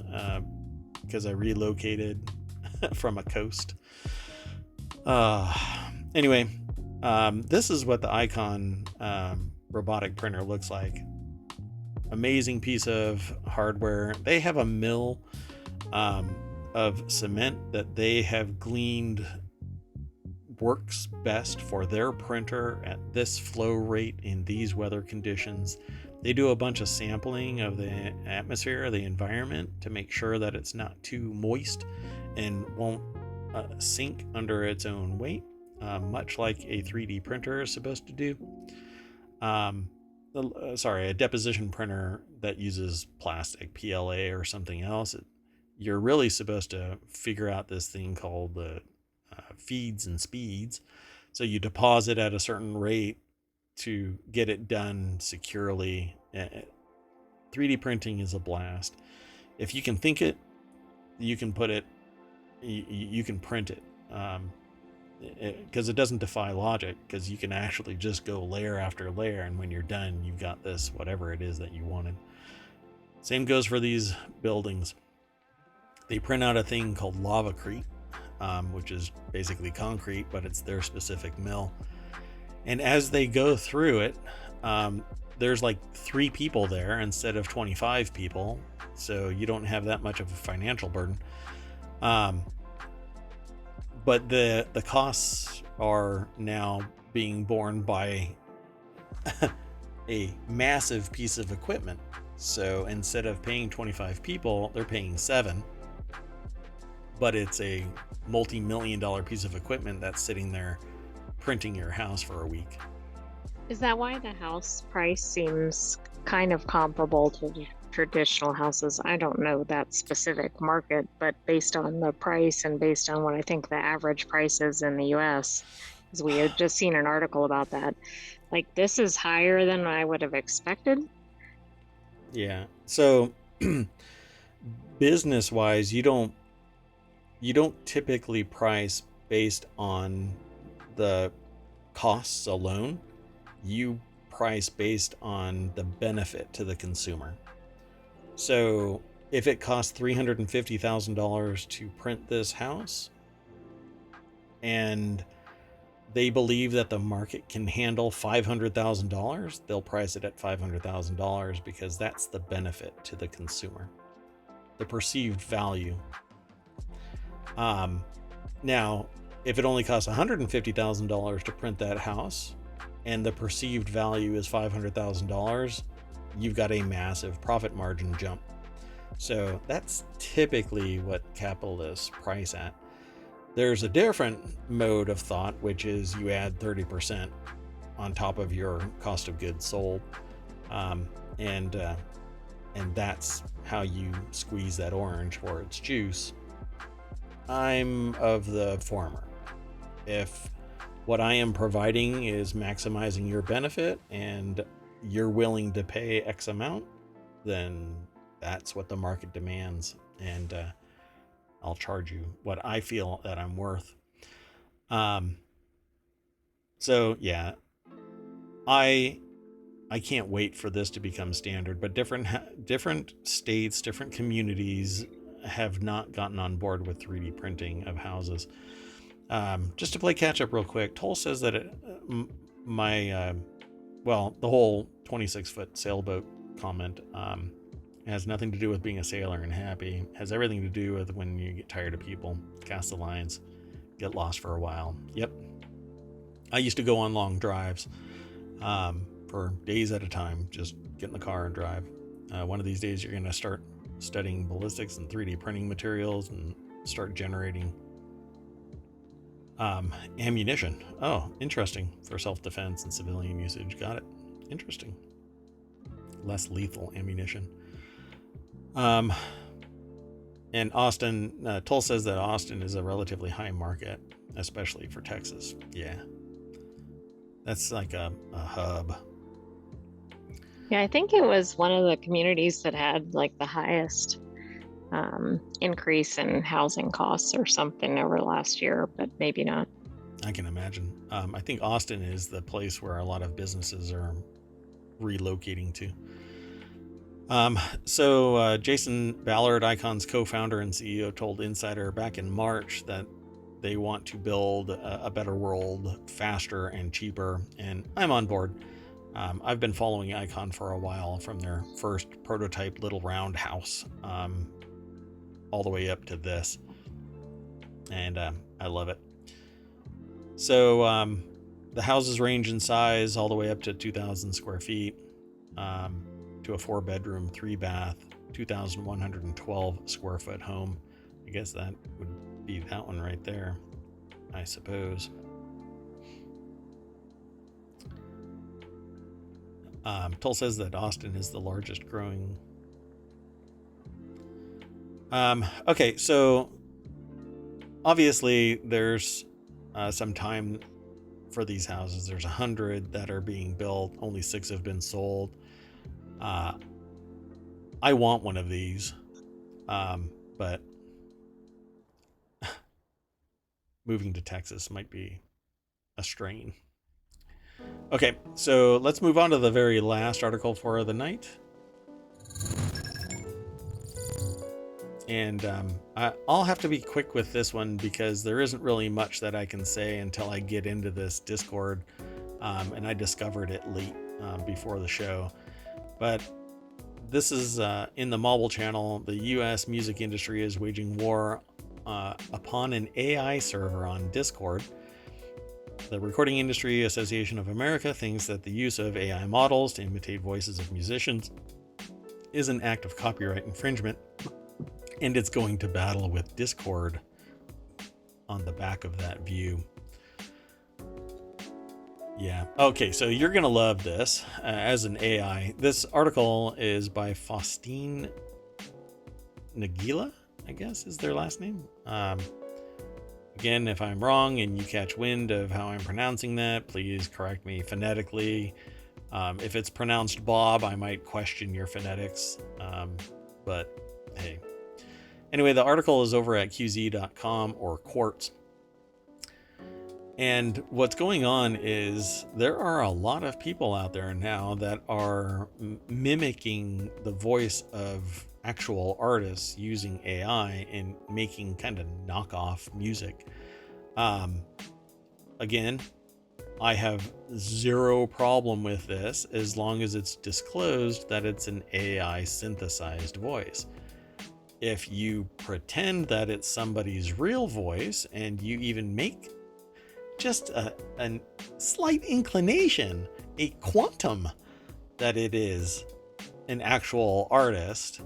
because I relocated from a coast. Anyway, this is what the Icon robotic printer looks like. Amazing piece of hardware. They have a mill of cement that they have gleaned works best for their printer at this flow rate in these weather conditions. They do a bunch of sampling of the atmosphere, the environment, to make sure that it's not too moist and won't sink under its own weight, much like a 3D printer is supposed to do. A deposition printer that uses plastic, PLA or something else. You're really supposed to figure out this thing called the feeds and speeds. So you deposit at a certain rate to get it done securely. 3D printing is a blast. If you can think it, you can put it, you can print it. Because it doesn't defy logic, because you can actually just go layer after layer, and when you're done, you've got this, whatever it is that you wanted. Same goes for these buildings. They print out a thing called lavacrete, which is basically concrete, but it's their specific mill. And as they go through it, there's like 3 people there instead of 25 people, so you don't have that much of a financial burden. But the costs are now being borne by a massive piece of equipment. So instead of paying 25 people, they're paying 7. But it's a multi-million-dollar piece of equipment that's sitting there printing your house for a week. Is that why the house price seems kind of comparable to traditional houses? I don't know that specific market, but based on the price and based on what I think the average price is in the US, because we had just seen an article about that, like this is higher than I would have expected. Yeah. So business-wise, you don't typically price based on the costs alone. You price based on the benefit to the consumer. So if it costs $350,000 to print this house, and they believe that the market can handle $500,000, they'll price it at $500,000 because that's the benefit to the consumer, the perceived value. Now, if it only costs $150,000 to print that house, and the perceived value is $500,000, you've got a massive profit margin jump. So that's typically what capitalists price at. There's a different mode of thought, which is you add 30% on top of your cost of goods sold, and that's how you squeeze that orange for its juice. I'm of the former. If what I am providing is maximizing your benefit and you're willing to pay X amount, then that's what the market demands, and I'll charge you what I feel that I'm worth. So yeah, I can't wait for this to become standard, but different states, different communities have not gotten on board with 3D printing of houses. Just to play catch up real quick, Toll says that the whole 26-foot sailboat comment has nothing to do with being a sailor and happy. It has everything to do with when you get tired of people, cast the lines, get lost for a while. Yep. I used to go on long drives for days at a time, just get in the car and drive. One of these days you're going to start studying ballistics and 3D printing materials and start generating Ammunition. Oh, interesting. For self-defense and civilian usage. Got it. Interesting. Less lethal ammunition. And Austin, Toll says that Austin is a relatively high market, especially for Texas. Yeah. That's like a hub. Yeah, I think it was one of the communities that had like the highest increase in housing costs or something over the last year, but maybe not. I can imagine. I think Austin is the place where a lot of businesses are relocating to. So Jason Ballard, Icon's co-founder and CEO, told Insider back in March that they want to build a better world faster and cheaper, and I'm on board. I've been following Icon for a while, from their first prototype little round house all the way up to this, and I love it. So the houses range in size all the way up to 2,000 square feet, to a 4-bedroom, 3-bath, 2,112 square foot home. I guess that would be that one right there, I suppose. Toll says that Austin is the largest growing. Okay, so obviously there's some time for these houses. There's 100 that are being built. Only 6 have been sold. I want one of these, but moving to Texas might be a strain. Okay, so let's move on to the very last article for the night. And I'll have to be quick with this one because there isn't really much that I can say until I get into this Discord, and I discovered it late before the show. But this is in the mobile channel. The U.S. music industry is waging war upon an AI server on Discord. The Recording Industry Association of America thinks that the use of AI models to imitate voices of musicians is an act of copyright infringement, and it's going to battle with Discord on the back of that view. Yeah. Okay, so you're going to love this as an AI. This article is by Faustine Nagila, I guess is their last name. Again, if I'm wrong and you catch wind of how I'm pronouncing that, please correct me phonetically. If it's pronounced Bob, I might question your phonetics. But hey. Anyway, the article is over at qz.com or Quartz. And what's going on is there are a lot of people out there now that are mimicking the voice of actual artists using AI and making kind of knockoff music. Again, I have zero problem with this as long as it's disclosed that it's an AI synthesized voice. If you pretend that it's somebody's real voice and you even make just a slight inclination, a quantum, that it is an actual artist,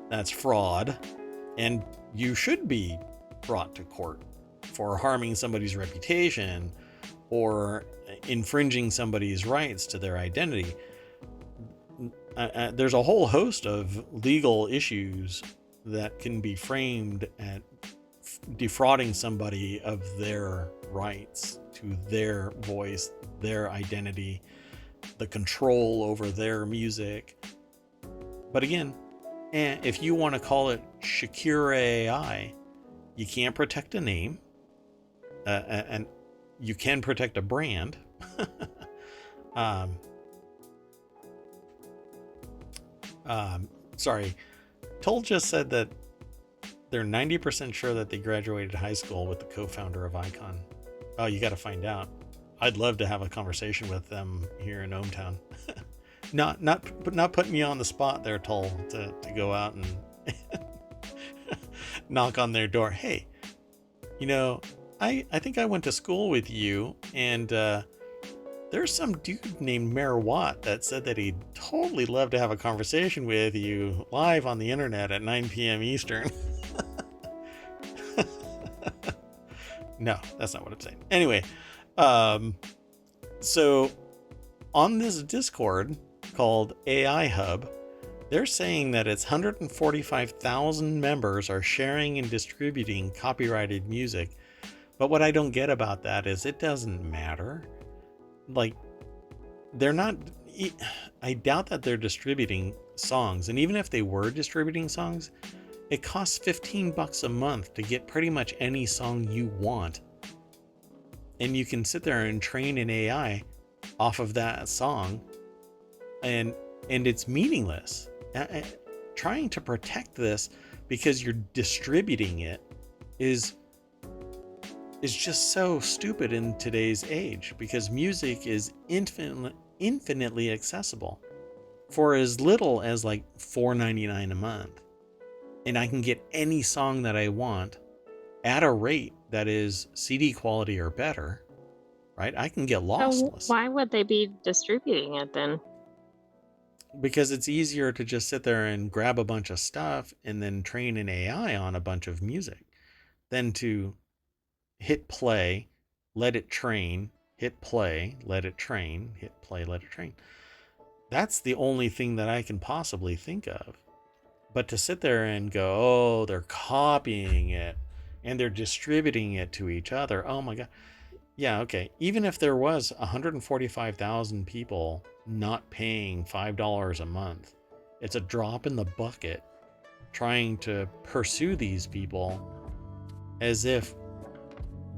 that's fraud, and you should be brought to court for harming somebody's reputation or infringing somebody's rights to their identity. There's a whole host of legal issues that can be framed at defrauding somebody of their rights to their voice, their identity, the control over their music. But again, if you want to call it Shakira AI, you can't protect a name, and you can protect a brand. Sorry, Toll just said that they're 90% sure that they graduated high school with the co-founder of Icon. Oh, you got to find out. I'd love to have a conversation with them here in ohmTown. not putting you on the spot there, Toll, to go out and knock on their door. Hey, I think I went to school with you, and there's some dude named Mayor Watt that said that he'd totally love to have a conversation with you live on the internet at 9 p.m. Eastern. No, that's not what I'm saying. Anyway, so on this Discord called AI Hub, they're saying that its 145,000 members are sharing and distributing copyrighted music. But what I don't get about that is it doesn't matter. Like, they're not... I doubt that they're distributing songs. And even if they were distributing songs, it costs $15 a month to get pretty much any song you want. And you can sit there and train an AI off of that song, and it's meaningless. Trying to protect this because you're distributing it is just so stupid in today's age, because music is infinitely accessible for as little as like $4.99 a month, and I can get any song that I want at a rate that is CD quality or better, right? I can get lossless. So why would they be distributing it then? Because it's easier to just sit there and grab a bunch of stuff and then train an AI on a bunch of music than to hit play, let it train, hit play, let it train, hit play, let it train. That's the only thing that I can possibly think of. But to sit there and go, oh, they're copying it and they're distributing it to each other. Oh my God. Yeah, okay. Even if there was 145,000 people not paying $5 a month, it's a drop in the bucket trying to pursue these people as if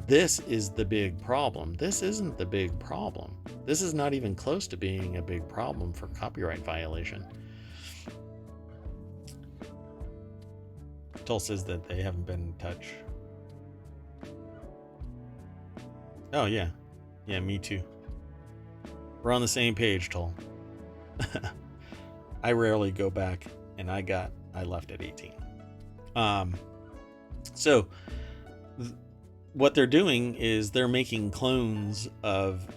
this is the big problem. This isn't the big problem. This is not even close to being a big problem for copyright violation. Toll says that they haven't been in touch. Oh, yeah. Yeah, me too. We're on the same page, Toll. I rarely go back, and I left at 18. So what they're doing is they're making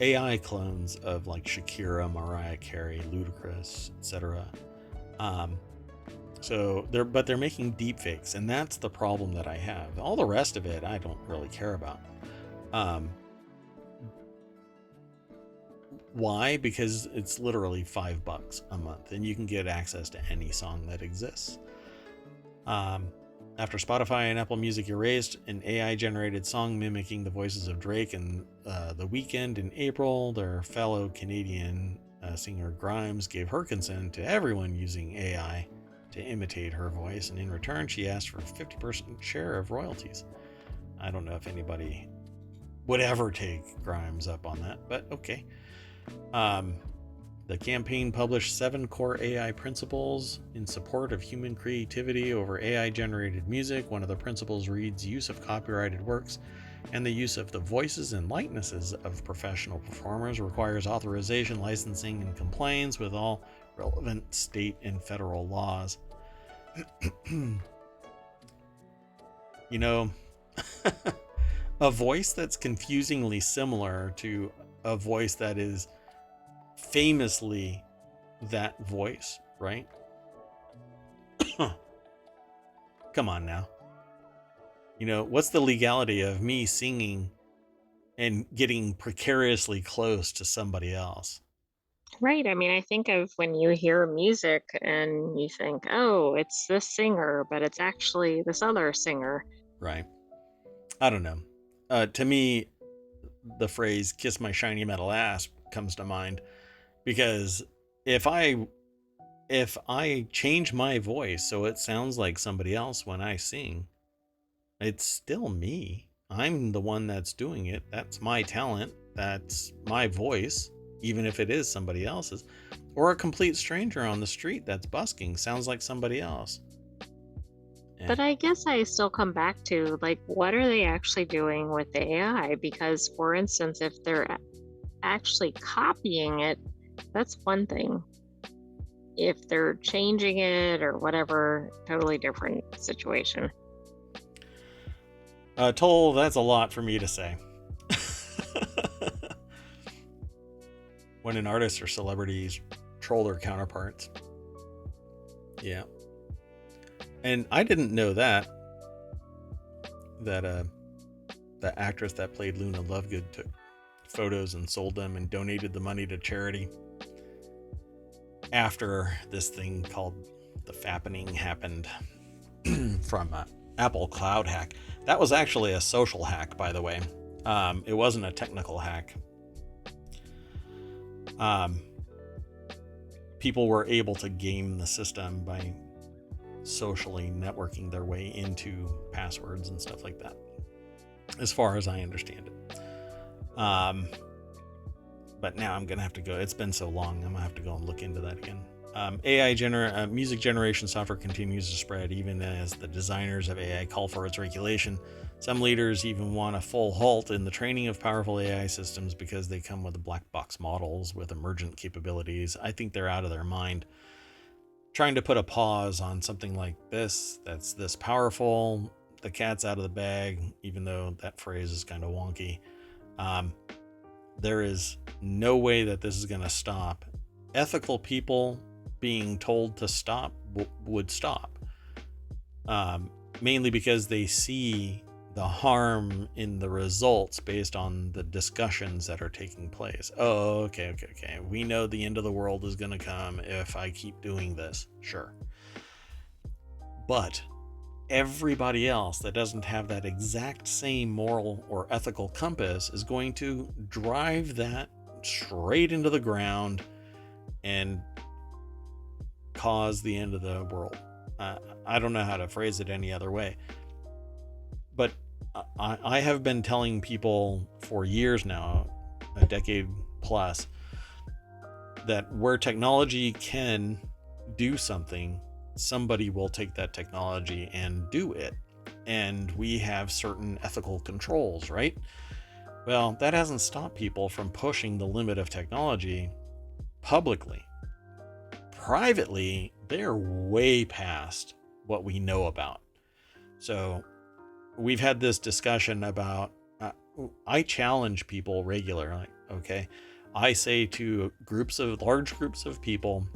AI clones of like Shakira, Mariah Carey, Ludacris, etc. But they're making deepfakes, and that's the problem that I have. All the rest of it, I don't really care about. Why? Because it's literally $5 a month, and you can get access to any song that exists. After Spotify and Apple Music erased an AI-generated song mimicking the voices of Drake and The Weeknd in April, their fellow Canadian singer Grimes gave her consent to everyone using AI to imitate her voice, and in return, she asked for a 50% share of royalties. I don't know if anybody would ever take Grimes up on that, but okay. The campaign published 7 core AI principles in support of human creativity over AI-generated music. One of the principles reads, use of copyrighted works and the use of the voices and likenesses of professional performers requires authorization, licensing, and compliance with all relevant state and federal laws. You know, a voice that's confusingly similar to a voice that is famously that voice, right? Come on now. You know, what's the legality of me singing and getting precariously close to somebody else? Right. I mean, I think of when you hear music and you think, oh, it's this singer, but it's actually this other singer. Right. I don't know. To me, the phrase kiss my shiny metal ass comes to mind, because if I change my voice so it sounds like somebody else when I sing, it's still me. I'm the one that's doing it. That's my talent. That's my voice, even if it is somebody else's. Or a complete stranger on the street that's busking sounds like somebody else. But I guess I still come back to, like, what are they actually doing with the AI? Because, for instance, if they're actually copying it, that's one thing. If they're changing it or whatever, totally different situation. Toll, that's a lot for me to say. When an artist or celebrities troll their counterparts. Yeah. And I didn't know that the actress that played Luna Lovegood took photos and sold them and donated the money to charity after this thing called the fappening happened from Apple Cloud hack. That was actually a social hack, by the way. It wasn't a technical hack. People were able to game the system by socially networking their way into passwords and stuff like that, as far as I understand it. But now I'm gonna have to go. It's been so long, I'm gonna have to go and look into that again. Music generation software continues to spread even as the designers of AI call for its regulation. Some leaders even want a full halt in the training of powerful AI systems because they come with black box models with emergent capabilities. I think they're out of their mind. Trying to put a pause on something like this that's this powerful, the cat's out of the bag, even though that phrase is kind of wonky. There is no way that this is going to stop. Ethical people being told to stop would stop, mainly because they see the harm in the results based on the discussions that are taking place. Oh, okay. We know the end of the world is going to come if I keep doing this. Sure. But everybody else that doesn't have that exact same moral or ethical compass is going to drive that straight into the ground and cause the end of the world. I don't know how to phrase it any other way. But I have been telling people for years now, a decade plus, that where technology can do something, somebody will take that technology and do it. And we have certain ethical controls, right? Well, that hasn't stopped people from pushing the limit of technology publicly. Privately, they're way past what we know about. So we've had this discussion about, I challenge people regularly, okay? I say to large groups of people,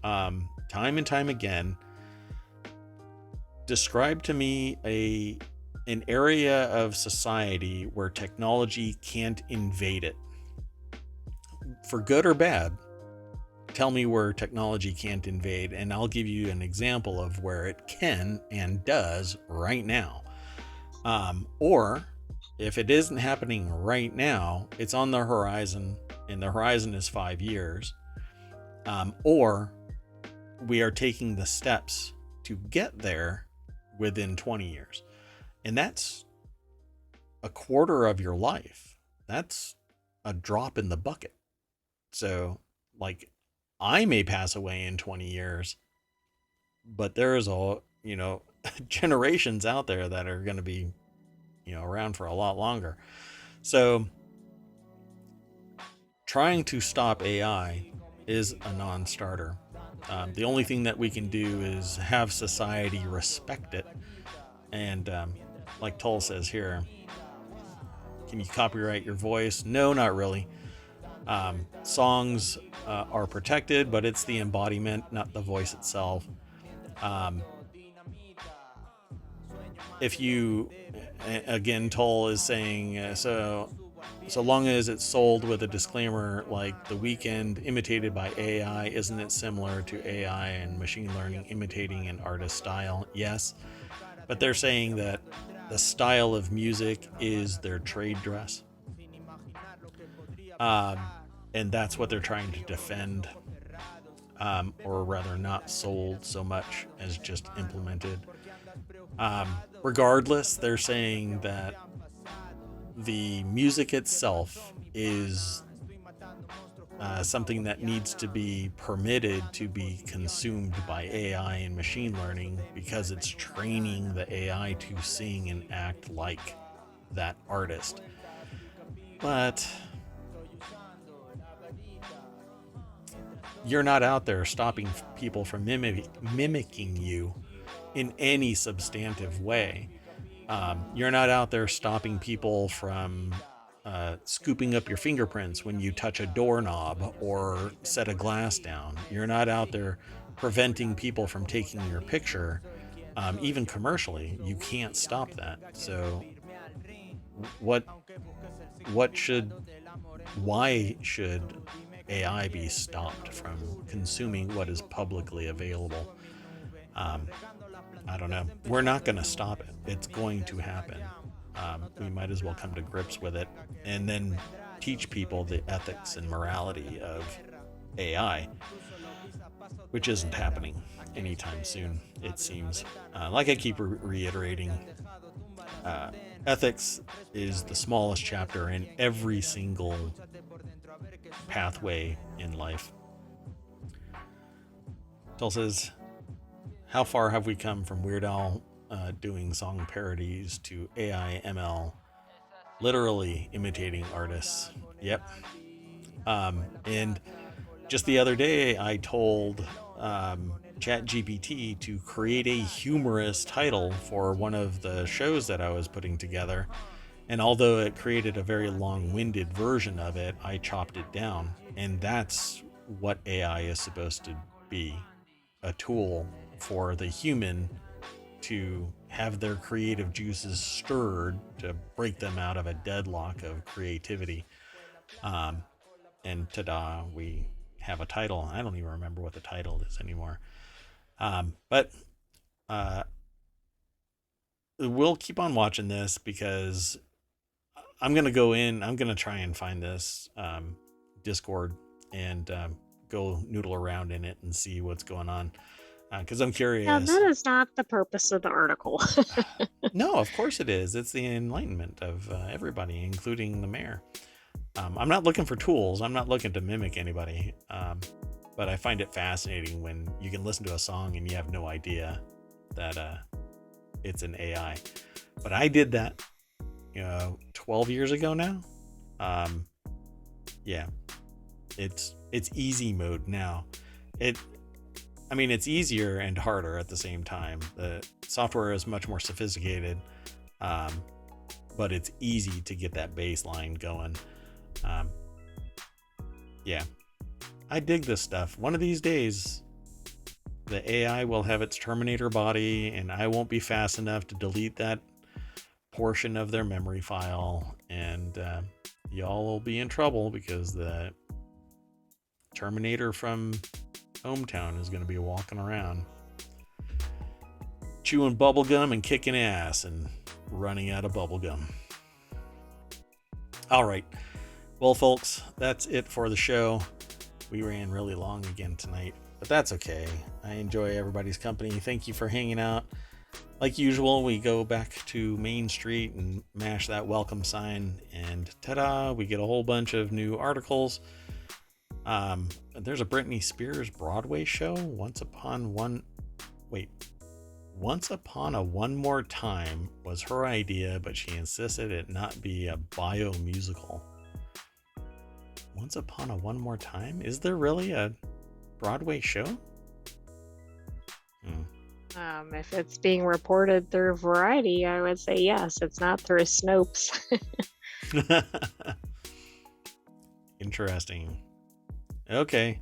time and time again, describe to me an area of society where technology can't invade it. For good or bad, tell me where technology can't invade, and I'll give you an example of where it can and does right now. Or if it isn't happening right now, it's on the horizon, and the horizon is 5 years. Or we are taking the steps to get there within 20 years. And that's a quarter of your life. That's a drop in the bucket. So, like, I may pass away in 20 years, but there's generations out there that are going to be, around for a lot longer. So trying to stop AI is a non-starter. The only thing that we can do is have society respect it. And like Toll says here, can you copyright your voice? No, not really. Songs are protected, but it's the embodiment, not the voice itself. If you, again, Toll is saying, so long as it's sold with a disclaimer like The Weeknd imitated by AI, isn't it similar to AI and machine learning imitating an artist's style? Yes, but they're saying that the style of music is their trade dress. And that's what they're trying to defend, or rather not sold so much as just implemented. Regardless, they're saying that the music itself is something that needs to be permitted to be consumed by AI and machine learning because it's training the AI to sing and act like that artist. But you're not out there stopping people from mimicking you in any substantive way. You're not out there stopping people from scooping up your fingerprints when you touch a doorknob or set a glass down. You're not out there preventing people from taking your picture, even commercially. You can't stop that. So what why should AI be stopped from consuming what is publicly available? I don't know. We're not going to stop it. It's going to happen. We might as well come to grips with it and then teach people the ethics and morality of AI, which isn't happening anytime soon, it seems. Like I keep reiterating, ethics is the smallest chapter in every single pathway in life. Till says, how far have we come from Weird Al doing song parodies to AI ML literally imitating artists? Yep. And just the other day, I told ChatGPT to create a humorous title for one of the shows that I was putting together. And although it created a very long-winded version of it, I chopped it down. And that's what AI is supposed to be, a tool for the human to have their creative juices stirred to break them out of a deadlock of creativity. And ta-da, we have a title. I don't even remember what the title is anymore. But we'll keep on watching this because I'm going to go in. I'm going to try and find this Discord and go noodle around in it and see what's going on. Because I'm curious. Yeah, that is not the purpose of the article. No, of course it is. It's the enlightenment of everybody, including the mayor. I'm not looking for tools. I'm not looking to mimic anybody. But I find it fascinating when you can listen to a song and you have no idea that it's an AI. But I did that, 12 years ago now. Yeah, it's easy mode now. It's easier and harder at the same time. The software is much more sophisticated, but it's easy to get that baseline going. Yeah, I dig this stuff. One of these days, the AI will have its Terminator body, and I won't be fast enough to delete that portion of their memory file, and y'all will be in trouble because the Terminator from ohmTown is going to be walking around chewing bubblegum and kicking ass and running out of bubblegum. All right. Well, folks, that's it for the show. We ran really long again tonight, but that's okay. I enjoy everybody's company. Thank you for hanging out. Like usual, we go back to Main Street and mash that welcome sign, and ta-da, we get a whole bunch of new articles. There's a Britney Spears Broadway show, Once Upon a One More Time was her idea, but she insisted it not be a bio musical. Once Upon a One More Time? Is there really a Broadway show? If it's being reported through Variety, I would say yes. It's not through Snopes. Interesting. Okay.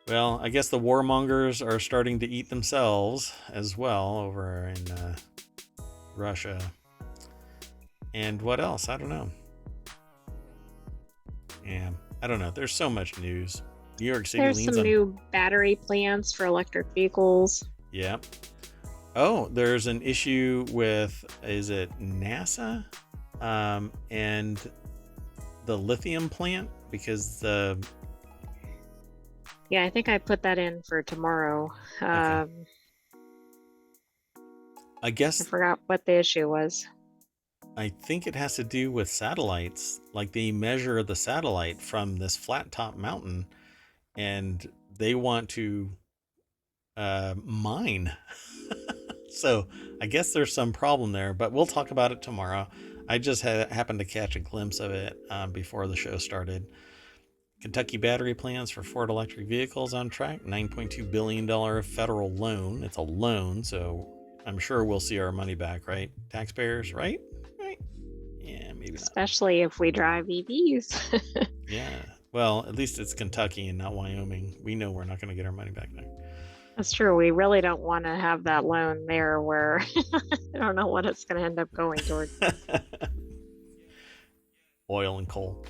Well, I guess the warmongers are starting to eat themselves as well over in Russia. And what else? I don't know. Yeah, I don't know. There's so much news. New York City There's leans some on new battery plants for electric vehicles. Yeah. Oh, there's an issue with, is it NASA? And the lithium plant, because Yeah, I think I put that in for tomorrow. Okay. I guess I forgot what the issue was. I think it has to do with satellites. Like they measure the satellite from this flat top mountain, and they want to mine. So I guess there's some problem there, but we'll talk about it tomorrow. I just happened to catch a glimpse of it before the show started. Kentucky battery plans for Ford electric vehicles on track. $9.2 billion federal loan. It's a loan, so I'm sure we'll see our money back, right? Taxpayers, right? Right? Yeah, maybe not. Especially if we drive EVs. Yeah. Well, at least it's Kentucky and not Wyoming. We know we're not going to get our money back there. That's true. We really don't want to have that loan there where I don't know what it's going to end up going towards. oil and coal.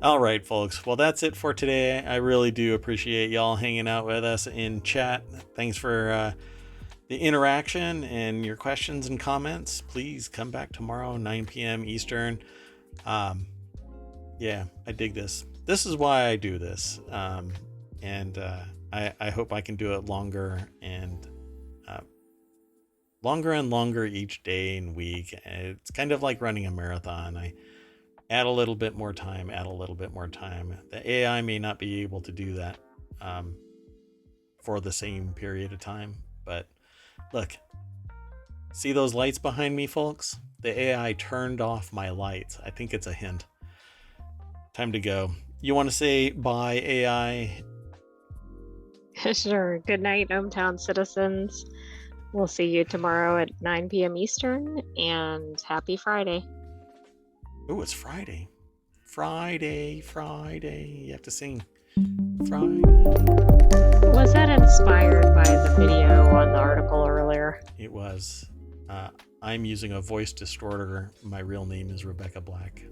All right, folks. Well, that's it for today. I really do appreciate y'all hanging out with us in chat. Thanks for the interaction and your questions and comments. Please come back tomorrow, 9 p.m. Eastern. Yeah, I dig this. This is why I do this. And I hope I can do it longer and longer each day and week. It's kind of like running a marathon. I add a little bit more time, The AI may not be able to do that for the same period of time. But look, see those lights behind me, folks? The AI turned off my lights. I think it's a hint. Time to go. You want to say bye, AI? Sure. Good night, ohmTown citizens. We'll see you tomorrow at 9 p.m. Eastern, and happy Friday. Oh, it's Friday. Friday. You have to sing. Friday. Was that inspired by the video on the article earlier? It was. I'm using a voice distorter. My real name is Rebecca Black.